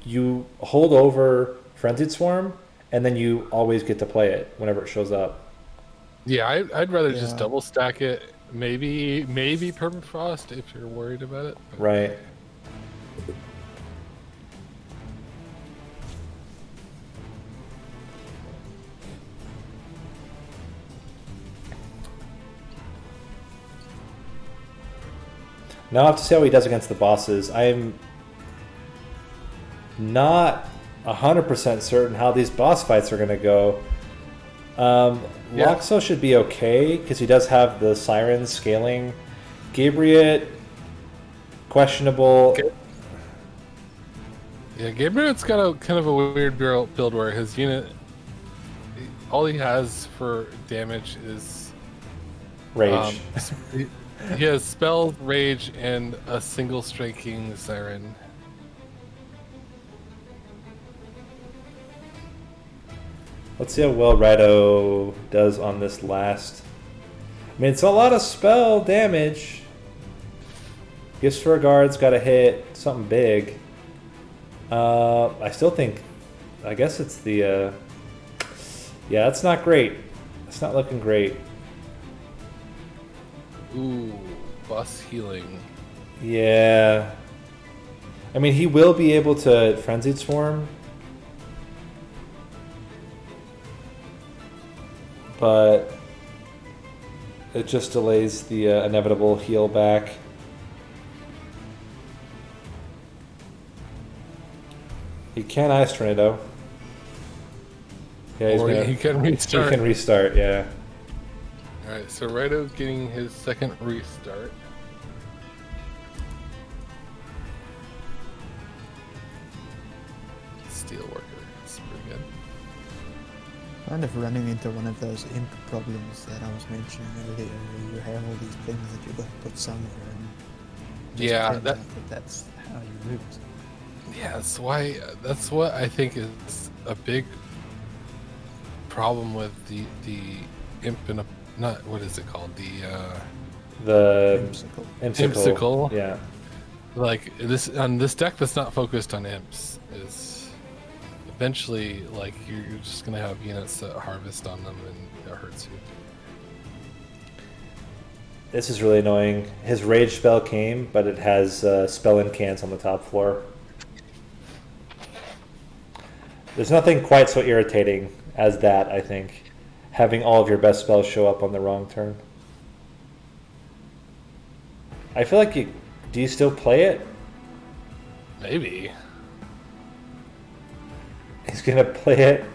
you hold over Frenzied Swarm, and then you always get to play it whenever it shows up. Yeah, I'd rather just double stack it. Maybe Permafrost if you're worried about it. But... Right. Now I'll have to see how he does against the bosses. I'm not 100% certain how these boss fights are going to go. Loxo should be okay because he does have the sirens scaling. Gabriel, questionable. Okay. Yeah, Gabriel's got a kind of a weird build where his unit, all he has for damage is Rage. He has spell, rage, and a single striking siren. Let's see how well Reido does on this last. I mean, it's a lot of spell damage. Gifts for a guard's got to hit something big. I still think, I guess it's the, yeah, it's not great. It's not looking great. Ooh, boss healing. Yeah. I mean, he will be able to Frenzied Swarm. But it just delays the inevitable heal back. He can Ice Tornado. Yeah, He can restart. He can restart, yeah. Alright, so Reido's getting his second restart. Steelworker, it's pretty good. Kind of running into one of those imp problems that I was mentioning earlier, where you have all these things that you've got to put somewhere, and just Yeah, turns out that's how you lose. Yeah, that's what I think is a big problem with the imp and a, not what is it called, The Impsicle. Impsicle. Yeah. Like this on this deck that's not focused on imps is eventually like you're just gonna have units that harvest on them and it hurts you. This is really annoying. His rage spell came, but it has spell incants on the top floor. There's nothing quite so irritating as that, I think. Having all of your best spells show up on the wrong turn. I feel like do you still play it? Maybe. He's gonna play it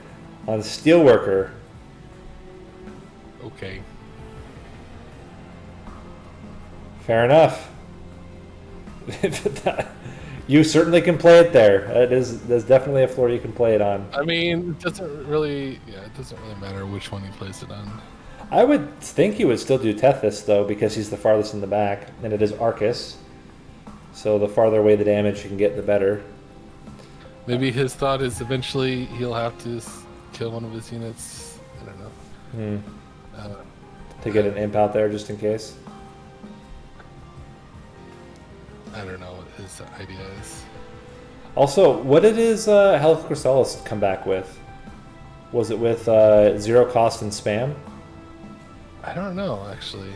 on Steelworker. Okay. Fair enough. You certainly can play it there. There's definitely a floor you can play it on. I mean, it doesn't really matter which one he plays it on. I would think he would still do Tethys though, because he's the farthest in the back, and it is Arcus. So the farther away the damage you can get, the better. Maybe his thought is eventually he'll have to kill one of his units. I don't know. To get an imp out there just in case. I don't know what his idea is. Also, what did his Helical Crystallis come back with? Was it with 0 cost and spam? I don't know, actually.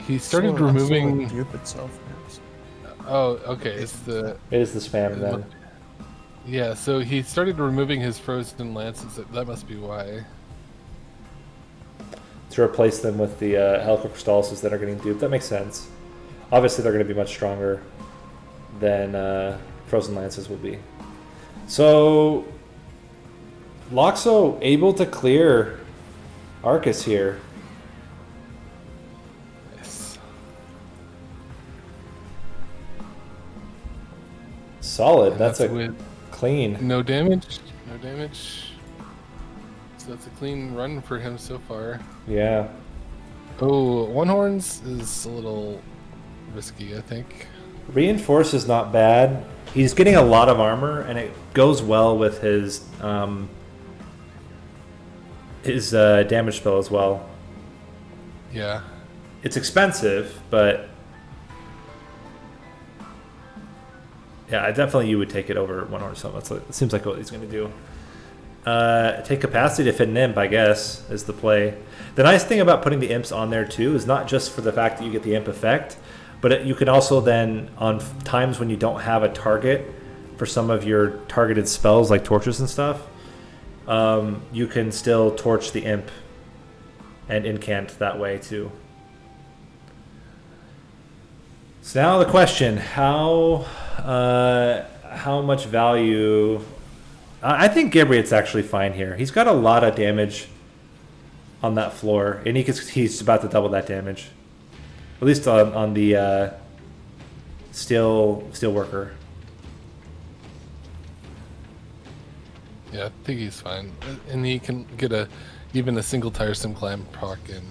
He started So, removing... that's dupe itself, perhaps. Oh, okay, it's the... It is the spam then. Yeah, so he started removing his frozen lances. That must be why. To replace them with the Helical Crystallises that are getting duped. That makes sense. Obviously, they're going to be much stronger than Frozen Lances will be. So, Loxo able to clear Arcus here. Nice. Solid. And That's a with clean. no damage. No damage. So that's a clean run for him so far. Yeah. Oh, One Horns is a little risky, I think. Reinforce is not bad. He's getting a lot of armor, and it goes well with his damage spell as well. Yeah. It's expensive, but yeah, you would take it over one or something. It seems like what he's going to do. Take capacity to fit an imp, I guess, is the play. The nice thing about putting the imps on there too is not just for the fact that you get the imp effect, but you can also then, on times when you don't have a target for some of your targeted spells like torches and stuff, you can still torch the imp and incant that way too. So now the question: how much value? I think Gabriel's actually fine here. He's got a lot of damage on that floor, and he's about to double that damage, at least on the steel worker. Yeah, I think he's fine, and he can get even a single tiresome climb proc in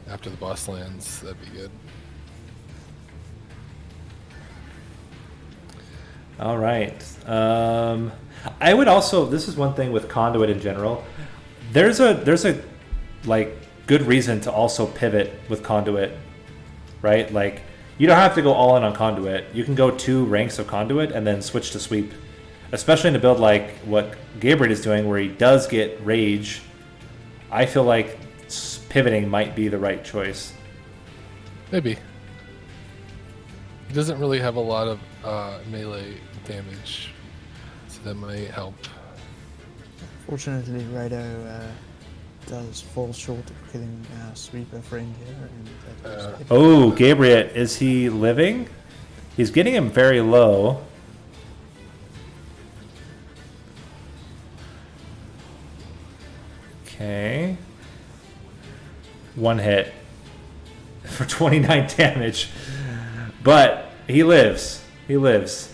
after the boss lands. That'd be good. All right. I would also. This is one thing with Conduit in general. There's a like good reason to also pivot with Conduit, right? Like you don't have to go all in on Conduit. You can go 2 ranks of Conduit and then switch to Sweep, especially in a build like what Gabriel is doing, where he does get Rage. I feel like pivoting might be the right choice. Maybe. He doesn't really have a lot of melee damage, so that might help. Fortunately, Reido does fall short of killing our sweeper friend here. And Oh, Gabriel, is he living? He's getting him very low. Okay. 1 hit for 29 damage. But he lives. He lives.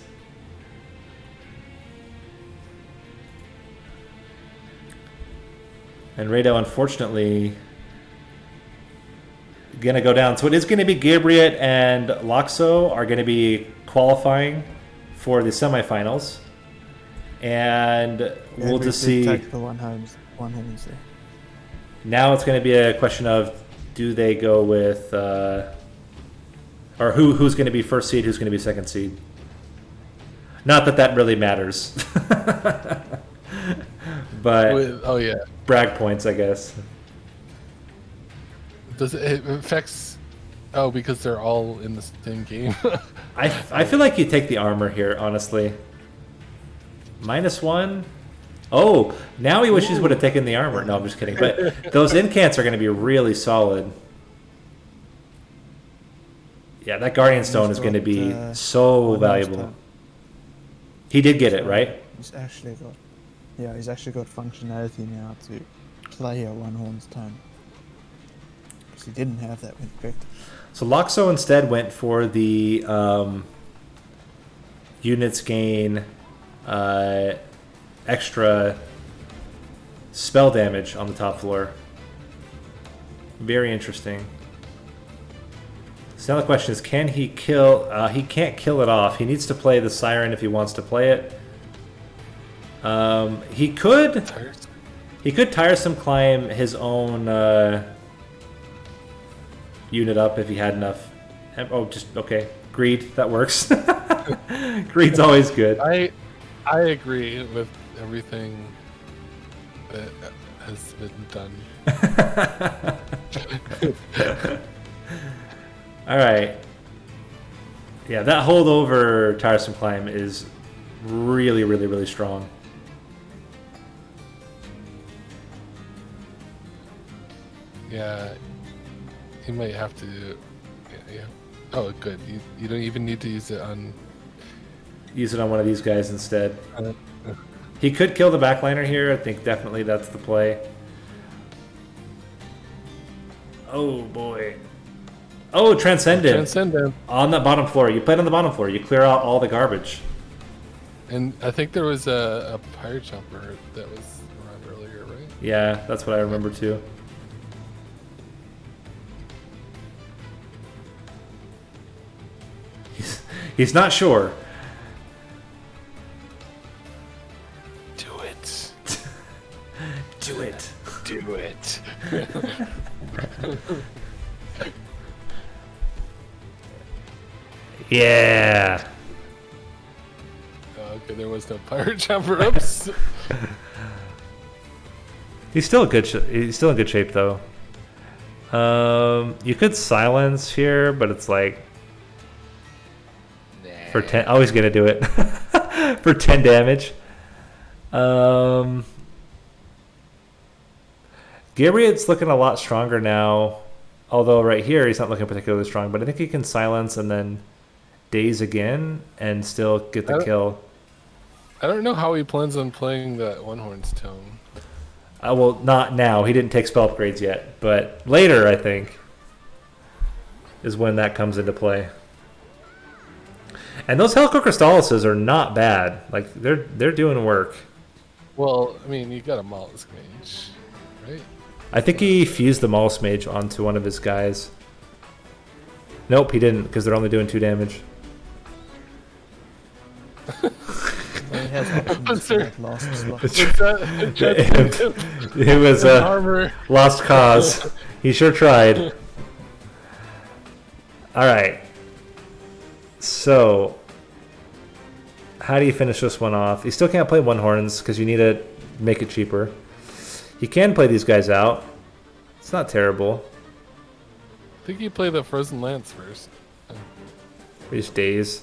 And Reido, unfortunately, gonna go down. So it is going to be Gabriel and Loxo are going to be qualifying for the semifinals, and we'll just see. Tactical one homes there. Now it's going to be a question of do they go with, or who's going to be first seed, who's going to be second seed. Not that really matters, but Oh yeah, brag points, I guess. Does it affects? Oh, because they're all in the same game. I feel like you take the armor here, honestly. -1. Oh, now he wishes would have taken the armor. No, I'm just kidding. But those incants are going to be really solid. Yeah, that Guardian Stone is going to be so valuable. He did get it, right? He's actually got functionality now to play a one horn's tone. Because he didn't have that with Victor. So Loxo instead went for the units gain extra spell damage on the top floor. Very interesting. So now the question is, can he kill? He can't kill it off. He needs to play the Siren if he wants to play it. He could tiresome climb his own unit up if he had enough. Oh, just okay. Greed, that works. Greed's always good. I agree with everything that has been done. All right. Yeah, that holdover tiresome climb is really, really, really strong. Yeah, you might have to. Yeah. Oh, good. You don't even need to use it on. Use it on one of these guys instead. He could kill the backliner here. I think definitely that's the play. Oh boy. Oh, Transcendent. On the bottom floor. You played on the bottom floor. You clear out all the garbage. And I think there was a pirate jumper that was around earlier, right? Yeah, that's what I remember too. He's not sure. Do it. Do it. Do it. Yeah. Okay, there was no pirate jumper ups. He's still in good shape though. You could silence here, but it's like for 10. Oh, he's gonna do it for 10 damage. Gabriel's looking a lot stronger now. Although right here he's not looking particularly strong, but I think he can silence and then daze again and still get the kill. I don't know how he plans on playing that One Horn's Tome. Well, not now. He didn't take spell upgrades yet, but later I think is when that comes into play. And those Helical Crystallises are not bad. Like they're doing work. Well, I mean, you got a Mollusk Mage, right? I think he fused the Mollusk Mage onto one of his guys. Nope, he didn't, because they're only doing 2 damage. Well, he has options for that last slot. It was a lost cause. He sure tried. Alright. So, how do you finish this one off? You still can't play One Horns, because you need to make it cheaper. You can play these guys out. It's not terrible. I think you play the Frozen Lance first. These days.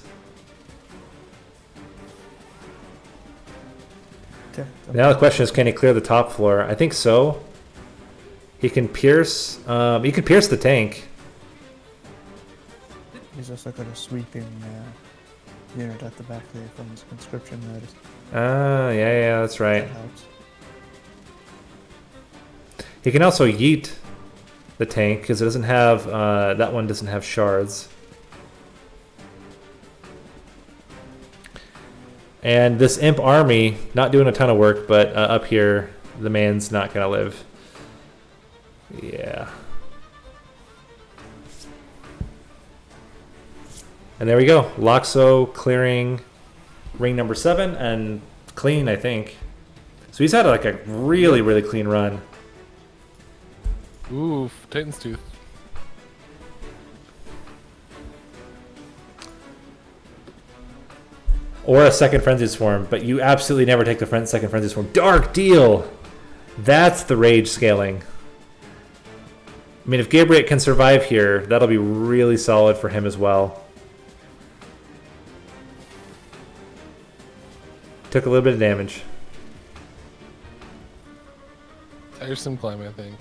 Now the question is, can he clear the top floor? I think so. He can pierce. He can pierce the tank. He's also got a sweeping unit at the back there from his conscription notice. Yeah, that's right. That helps. He can also yeet the tank because it doesn't have that one doesn't have shards. And this imp army not doing a ton of work, but up here the man's not gonna live. Yeah. And there we go. Loxo clearing ring number 7 and clean, I think. So he's had like a really clean run. Ooh, Titan's Tooth. Or a second Frenzy Swarm, but you absolutely never take the second Frenzy Swarm. Dark Deal! That's the rage scaling. I mean, if Gabriel can survive here, that'll be really solid for him as well. Took a little bit of damage. Tiresome Climb, I think.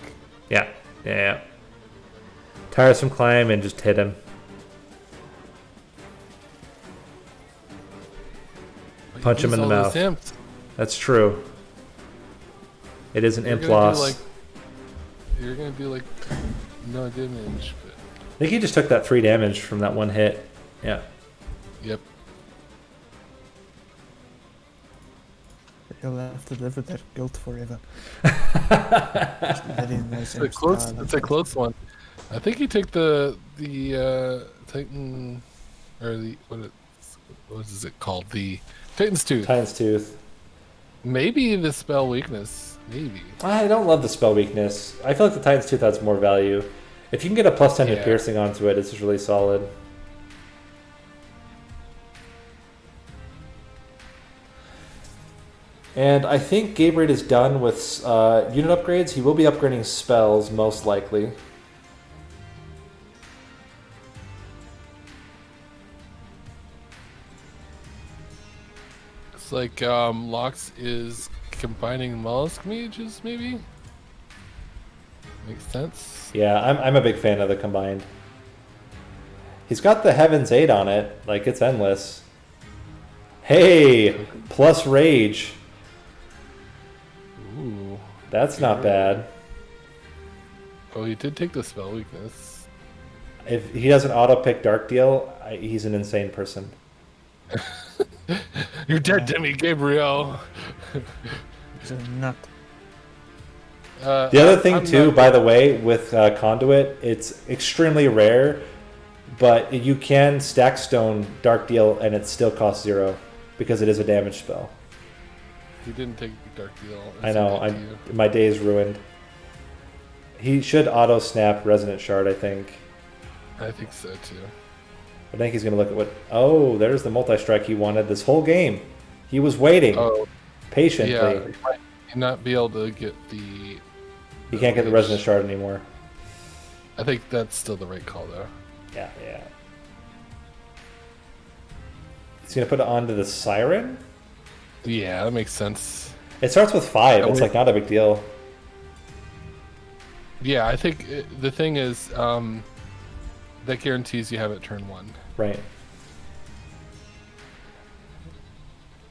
Yeah. Tiresome Climb and just hit him. Punch him in the mouth. That's true. It is an imp loss. You're gonna do like no damage, but I think he just took that 3 damage from that one hit. Yeah. Yep. He'll have to live with that guilt forever. It's a close one. I think he took the Titan, or the what is it called? The Titan's Tooth. Titan's Tooth. Maybe the spell weakness. Maybe. I don't love the spell weakness. I feel like the Titan's Tooth has more value. If you can get a +10 to piercing onto it, it's just really solid. And I think Gabriel is done with unit upgrades. He will be upgrading spells, most likely. It's like Lox is combining mollusk mages, maybe? Makes sense. Yeah, I'm a big fan of the combined. He's got the Heaven's 8 on it. Like, it's endless. Hey! Plus rage. Ooh. That's not bad. Oh, he did take the spell weakness. If he doesn't auto-pick Dark Deal, he's an insane person. You're dead to me, Gabriel. He's a nut. The other thing, too, by the way, with Conduit, it's extremely rare, but you can stack stone Dark Deal and it still costs 0 because it is a damage spell. He didn't take Dark Deal. I know. My day is ruined. He should auto snap Resonant Shard, I think. I think so too. I think he's going to look at what... Oh, there's the multi-strike he wanted this whole game. He was waiting patiently. Yeah, he might not be able to get the... He can't get the Resonant Shard anymore. I think that's still the right call, though. Yeah. He's going to put it onto the Siren? Yeah, that makes sense. It starts with 5. It's like not a big deal. Yeah, I think the thing is that guarantees you have it turn 1. Right.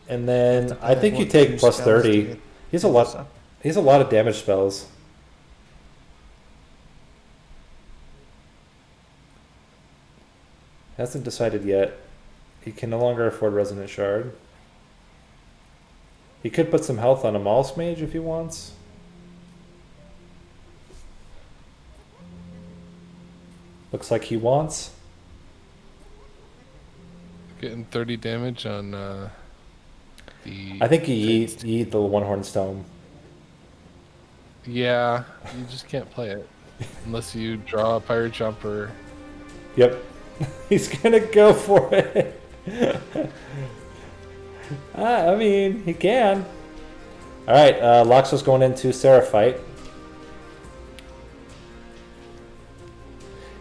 And then I think you take plus 30. He's a lot. He's a lot of damage spells. Hasn't decided yet. He can no longer afford Resonant Shard. He could put some health on a Mollusk Mage if he wants. Looks like he wants. Getting 30 damage on the... I think you eat the One-Horned Stone. Yeah, you just can't play it. Unless you draw a Pirate Jumper. Yep. He's gonna go for it. I mean, he can. Alright, Loxo's going into Seraphite.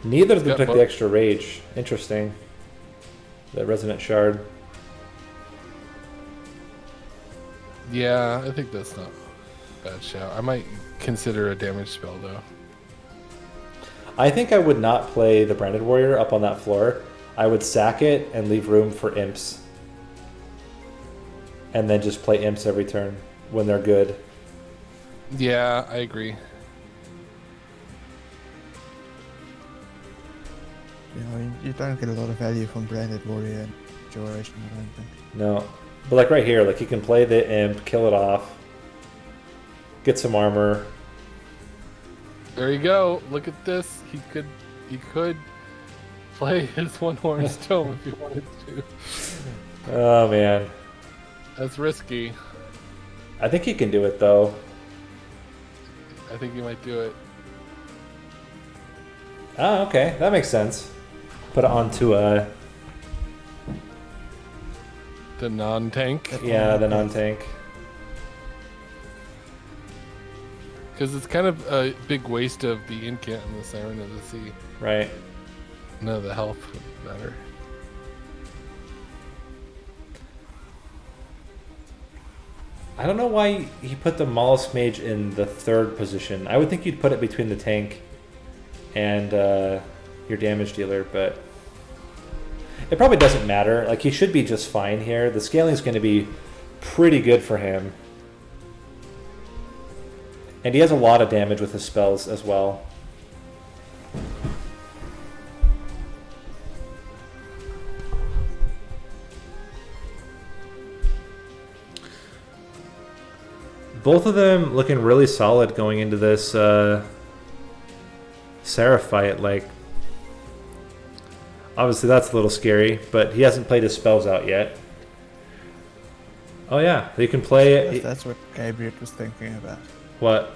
Neither of them took the extra rage. Interesting. The Resonant Shard. Yeah, I think that's not a bad shout. I might consider a damage spell, though. I think I would not play the Branded Warrior up on that floor. I would sack it and leave room for Imps. And then just play Imps every turn when they're good. Yeah, I agree. You know, you don't get a lot of value from Branded Warrior and Duration, I don't think. No. But like right here, like you can play the Imp, kill it off, get some armor. There you go. Look at this. He could play his One-Horned Stone if he wanted to. Oh man. That's risky. I think he can do it though. I think he might do it. Ah, okay. That makes sense. Put it onto a... The non-tank? Yeah, the non-tank. Because it's kind of a big waste of the Incant and the Siren of the Sea. Right. None of the health would matter. I don't know why he put the Mollusk Mage in the 3rd position. I would think you'd put it between the tank and your damage dealer, but it probably doesn't matter. Like, he should be just fine here. The scaling is going to be pretty good for him. And he has a lot of damage with his spells as well. Both of them looking really solid going into this Seraphite. Like, obviously that's a little scary, but he hasn't played his spells out yet. Oh yeah, you can play it. That's what Gabriel was thinking about. What?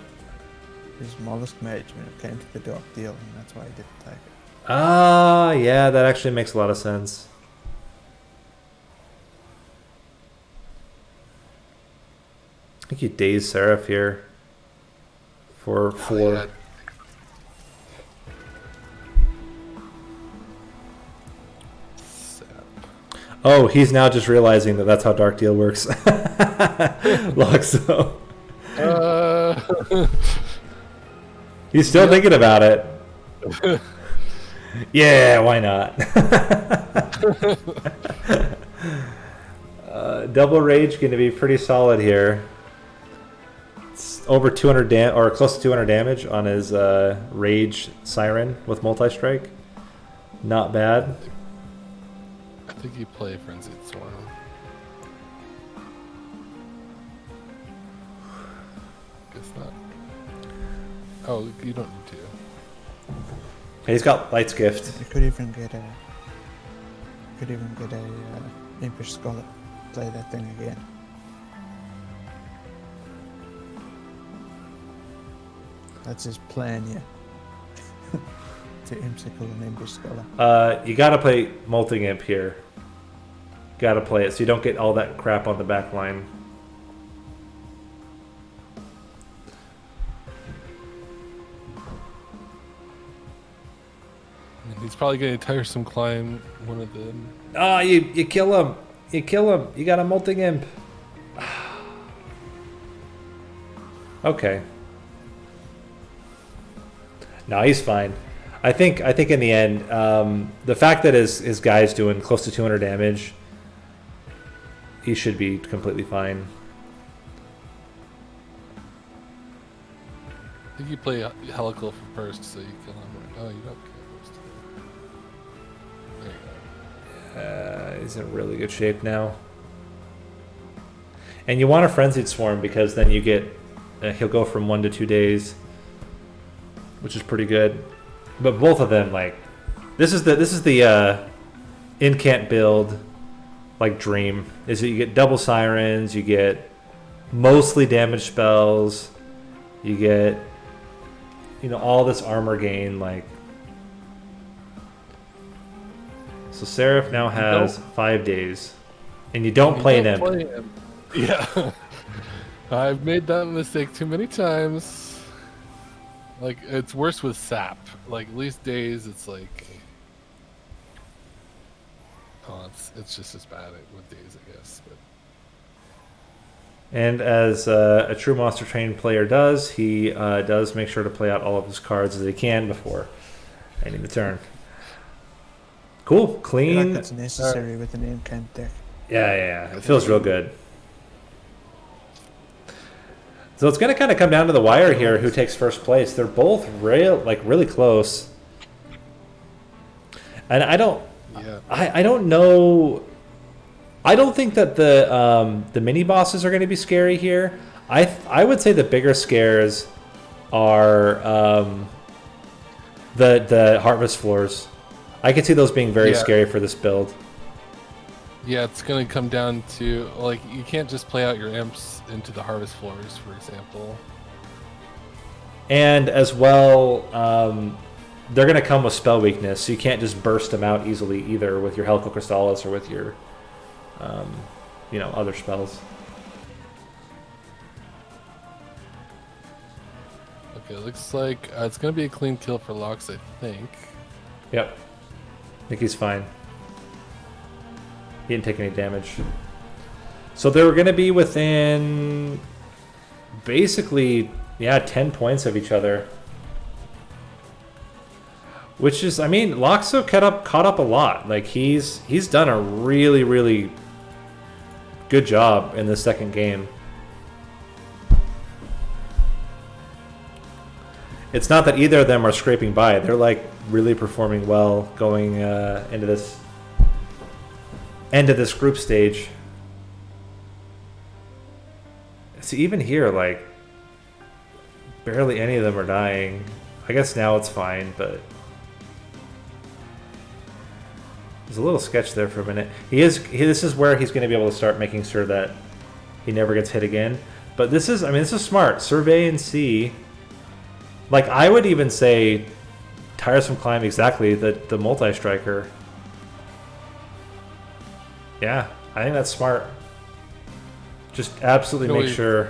His Mollusk Mage when it came to the Dark Deal, and that's why he didn't take it. Ah, yeah, that actually makes a lot of sense. I think you daze Seraph here for 4. Oh, yeah. Oh, he's now just realizing that that's how Dark Deal works. Loxo. He's still thinking about it. Yeah, why not? Double Rage going to be pretty solid here. It's over 200 or close to 200 damage on his Rage Siren with multi-strike. Not bad. I think you play Frenzied Swarm. Guess not. Oh, you don't need to. He's got Light's Gift. You could even get a Impish Scholar. Play that thing again. That's his plan, yeah. To Imsicle and Impish Scholar. You gotta play Molting Imp here. Gotta play it so you don't get all that crap on the back line. And he's probably going to tiresome climb one of them. Ah, you kill him. You kill him. You got a Molting Imp. Okay. No, he's fine. I think in the end, the fact that his guy's doing close to 200 damage, he should be completely fine. I think you play Helical for first, so you kill him. Oh, you don't kill first. There you go. He's in really good shape now. And you want a Frenzied Swarm because then you get... he'll go from 1 to 2 days, which is pretty good. But both of them, like... This is the incant build, like, dream. Is that you get double Sirens, you get mostly damage spells, you get... You know, all this armor gain, like... So Seraph now has 5 days. And you don't play him. Yeah. I've made that mistake too many times. Like, it's worse with Sap. Like, at least days, it's like... Oh, it's just as bad with days, I guess. But... And as a true Monster Train player does, he does make sure to play out all of his cards as he can before ending the turn. Cool, clean. I feel like that's necessary with an incant deck. Yeah. It feels real good. So it's going to kind of come down to the wire here, who takes first place. They're both really close. And I don't know. I don't think that the mini bosses are going to be scary here. I would say the bigger scares are the harvest floors. I could see those being very scary for this build. Yeah, it's going to come down to, like, you can't just play out your imps into the harvest floors, for example. And as well, they're going to come with spell weakness, so you can't just burst them out easily either with your Helical Crystallis or with your, other spells. Okay, looks like it's going to be a clean kill for Lox, I think. Yep. I think he's fine. He didn't take any damage. So they were going to be within basically, 10 points of each other. Which is, I mean, Loxo caught up a lot. Like, he's done a really, really good job in the second game. It's not that either of them are scraping by. They're, like, really performing well going into this end of this group stage. See, even here, like, barely any of them are dying. I guess now it's fine, but there's a little sketch there for a minute. This is where he's going to be able to start making sure that he never gets hit again. But this is smart. Survey and see. Like, I would even say Tiresome Climb, exactly, the multi-striker. Yeah, I think that's smart. Just absolutely make sure.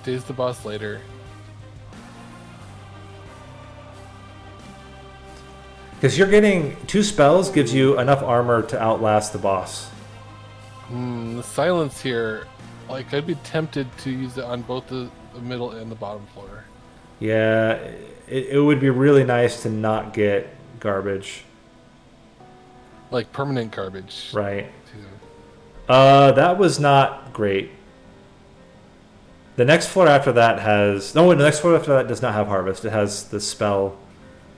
Daze the boss later. Because you're getting 2 spells gives you enough armor to outlast the boss. The silence here, like, I'd be tempted to use it on both the middle and the bottom floor. Yeah, it would be really nice to not get garbage. Like permanent garbage. Right. That was not great. The next floor after that has... No, the next floor after that does not have Harvest. It has the spell.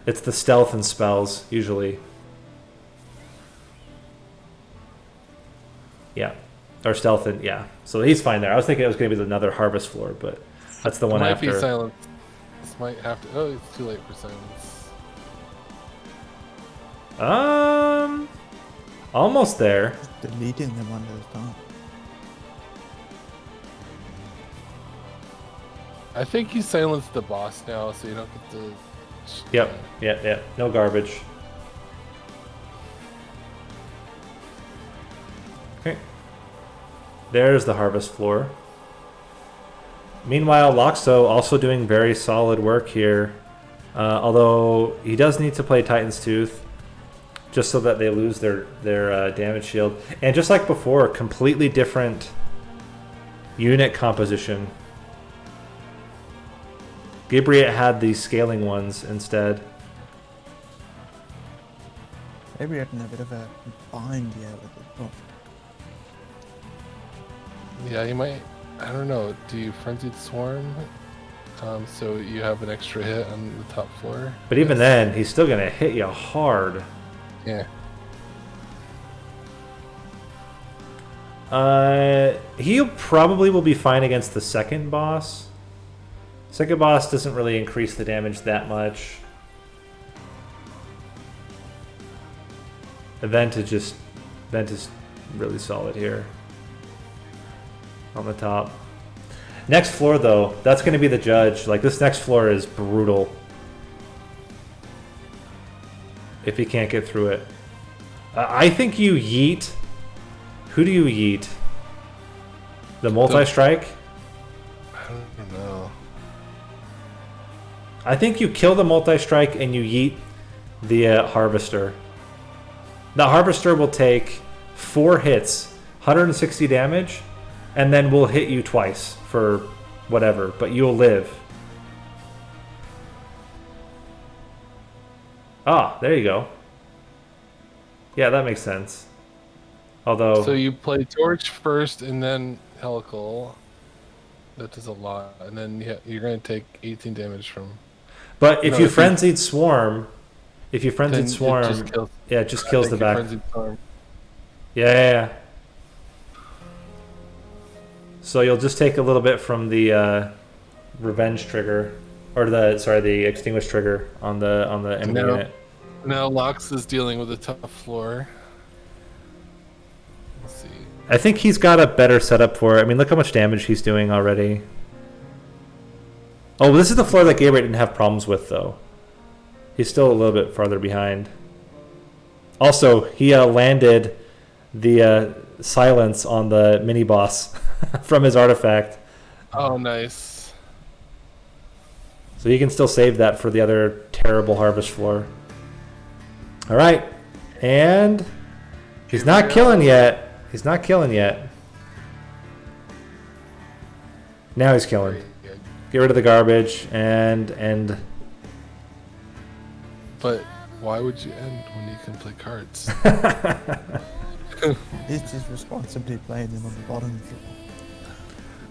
It's the stealth and spells, usually. Yeah. Or stealth and... Yeah. So he's fine there. I was thinking it was going to be another Harvest floor, but that's the one after. Might be silence. This might have to... Oh, it's too late for silence. Almost there. Deleting them under the top. I think you silenced the boss now, so you don't get to... Yep. Yeah. No garbage. Okay. There's the harvest floor. Meanwhile, Loxo also doing very solid work here. Although he does need to play Titan's Tooth, just so that they lose their damage shield. And just like before, completely different unit composition. Gabriel had the scaling ones instead. Maybe you're in a bit of a bind here with it. Oh, Yeah, you might. I don't know. Do you Frenzied Swarm? So you have an extra hit on the top floor? But even then, he's still going to hit you hard. Yeah. He probably will be fine against the second boss. Second boss doesn't really increase the damage that much. Event is really solid here. On the top. Next floor though, that's going to be the judge. Like this next floor is brutal. If he can't get through it. I think you yeet. Who do you yeet? The multi-strike? I don't know. I think you kill the multi-strike and you yeet the harvester. The harvester will take 4 hits, 160 damage, and then will hit you twice for whatever, but you'll live. Ah, there you go. Yeah, that makes sense. Although... So you play Torch first and then Helical. That does a lot. And then you're going to take 18 damage from... But if you Frenzied Swarm... If you Frenzied Swarm... It just kills the back. Yeah. So you'll just take a little bit from the Revenge trigger. Or the Extinguish trigger on the enemy unit. Now Lox is dealing with a tough floor. Let's see. I think he's got a better setup for it. I mean, look how much damage he's doing already. Oh, this is the floor that Gabriel didn't have problems with, though. He's still a little bit farther behind. Also, he landed the silence on the mini-boss from his artifact. Oh, nice. So he can still save that for the other terrible harvest floor. All right. And he's not killing yet. He's not killing yet. Now he's killing. Get rid of the garbage and end. But why would you end when you can play cards? He's just responsibly playing them on the bottom floor.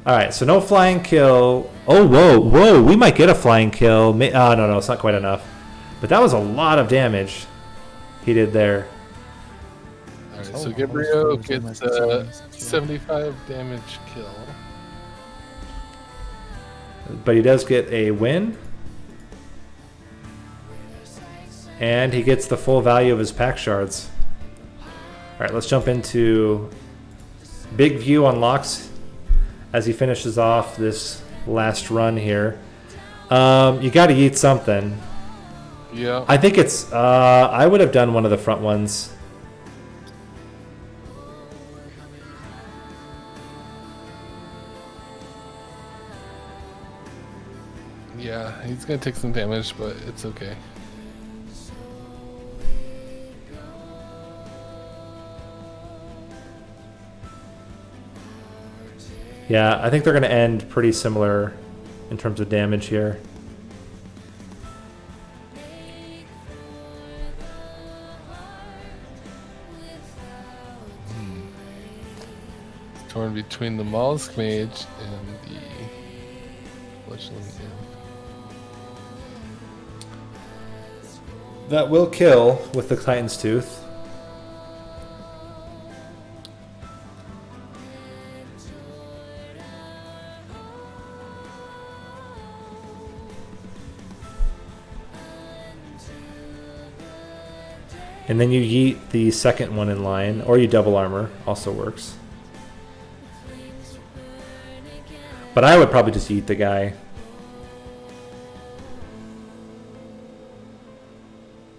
Alright, so no flying kill. Oh, whoa. We might get a flying kill. Oh, no, it's not quite enough. But that was a lot of damage he did there. Alright, so Gabriel gets a 75 damage kill. But he does get a win. And he gets the full value of his pack shards. Alright, let's jump into big view on Lox as he finishes off this last run here. You gotta eat something. Yeah. I think it's... I would have done one of the front ones. Yeah, he's gonna take some damage, but it's okay. Yeah, I think they're going to end pretty similar in terms of damage here. Torn between the Mollusk Mage and the Fledgling Imp. That will kill with the Titan's Tooth. And then you yeet the second one in line, or you double armor, also works. But I would probably just yeet the guy.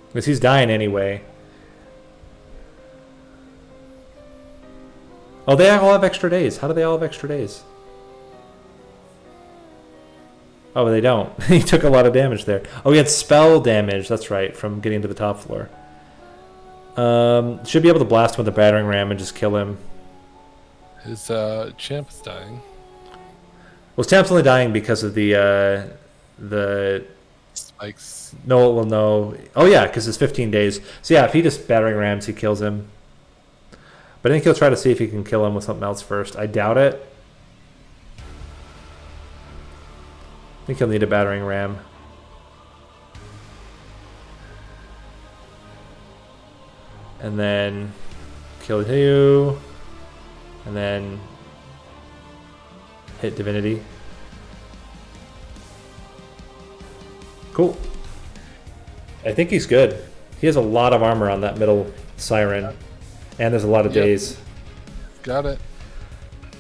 Because he's dying anyway. Oh, they all have extra days. How do they all have extra days? Oh, they don't. He took a lot of damage there. Oh, he had spell damage. That's right, from getting to the top floor. Should be able to blast him with a battering ram and just kill him. His champ is dying. Well, his champ's only dying because of the the Spikes. no, well, no. Oh yeah, because it's 15 days. So yeah, if he just battering rams, he kills him. But I think he'll try to see if he can kill him with something else first. I doubt it. I think he'll need a battering ram. And then kill you. And then hit divinity. Cool. I think he's good. He has a lot of armor on that middle siren. And there's a lot of days. Got it.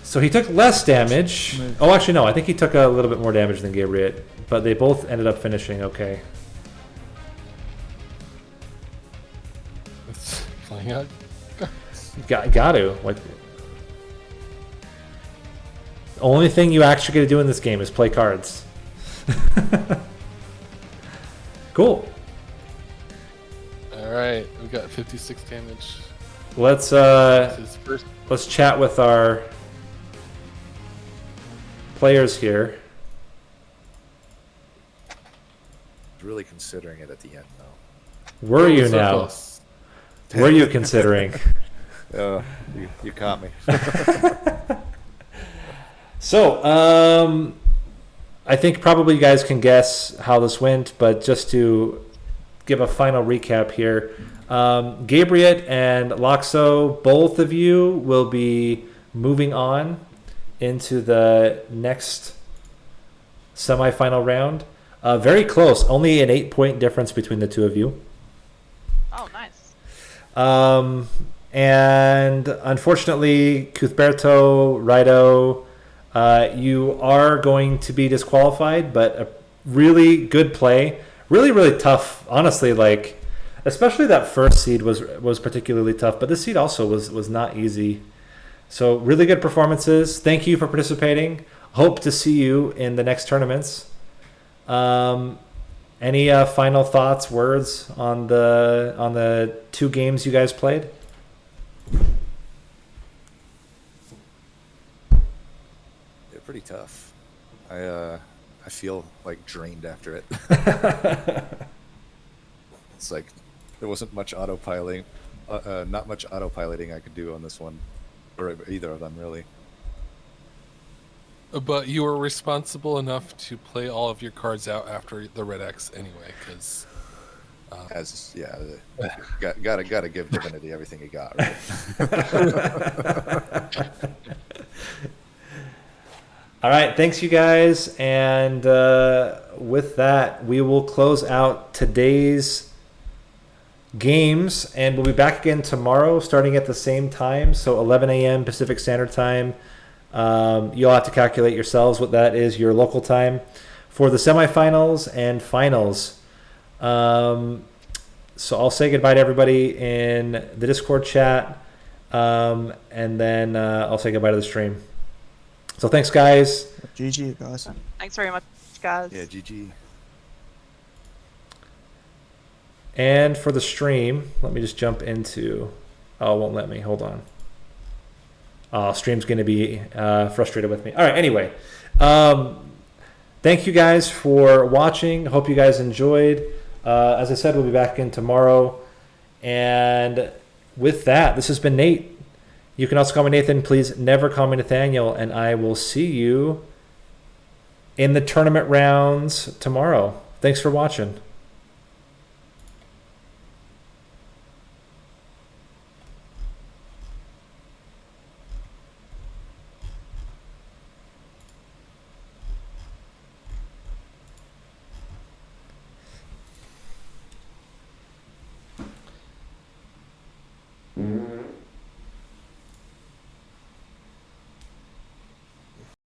So he took less damage. Oh, actually, no. I think he took a little bit more damage than Gabriel. But they both ended up finishing okay. It's playing out. Got to. Like, the only thing you actually get to do in this game is play cards. Cool. All right, we got 56 damage. Let's chat with our players here. Really considering it at the end, though. Were you So now? close. Were you considering? You caught me. So, I think probably you guys can guess how this went, but just to give a final recap here, Gabriel and Loxo, both of you will be moving on into the next semifinal round. Very close, only an 8-point difference between the two of you. Oh, nice. And unfortunately, Cuthberto, Reido, you are going to be disqualified, but a really good play. Really, really tough. Honestly, like, especially that first seed was particularly tough, but this seed also was not easy. So really good performances. Thank you for participating. Hope to see you in the next tournaments. Any final thoughts, words on the 2 games you guys played? They're pretty tough. I feel like drained after it. It's like there wasn't much autopiloting, not much autopiloting I could do on this one, or either of them really. But you were responsible enough to play all of your cards out after the red X anyway, because. Gotta give Divinity everything he got. Right? All right, thanks you guys, and with that, we will close out today's games, and we'll be back again tomorrow, starting at the same time, so 11 a.m. Pacific Standard Time. You'll have to calculate yourselves what that is, your local time, for the semifinals and finals. So I'll say goodbye to everybody in the Discord chat, and then I'll say goodbye to the stream. So thanks, guys. GG, guys. Thanks very much, guys. Yeah, GG. And for the stream, let me just jump into... Oh, it won't let me. Hold on. Oh, stream's going to be frustrated with me. All right, anyway. Thank you guys for watching. Hope you guys enjoyed. As I said, we'll be back in tomorrow. And with that, this has been Nate. You can also call me Nathan. Please never call me Nathaniel. And I will see you in the tournament rounds tomorrow. Thanks for watching.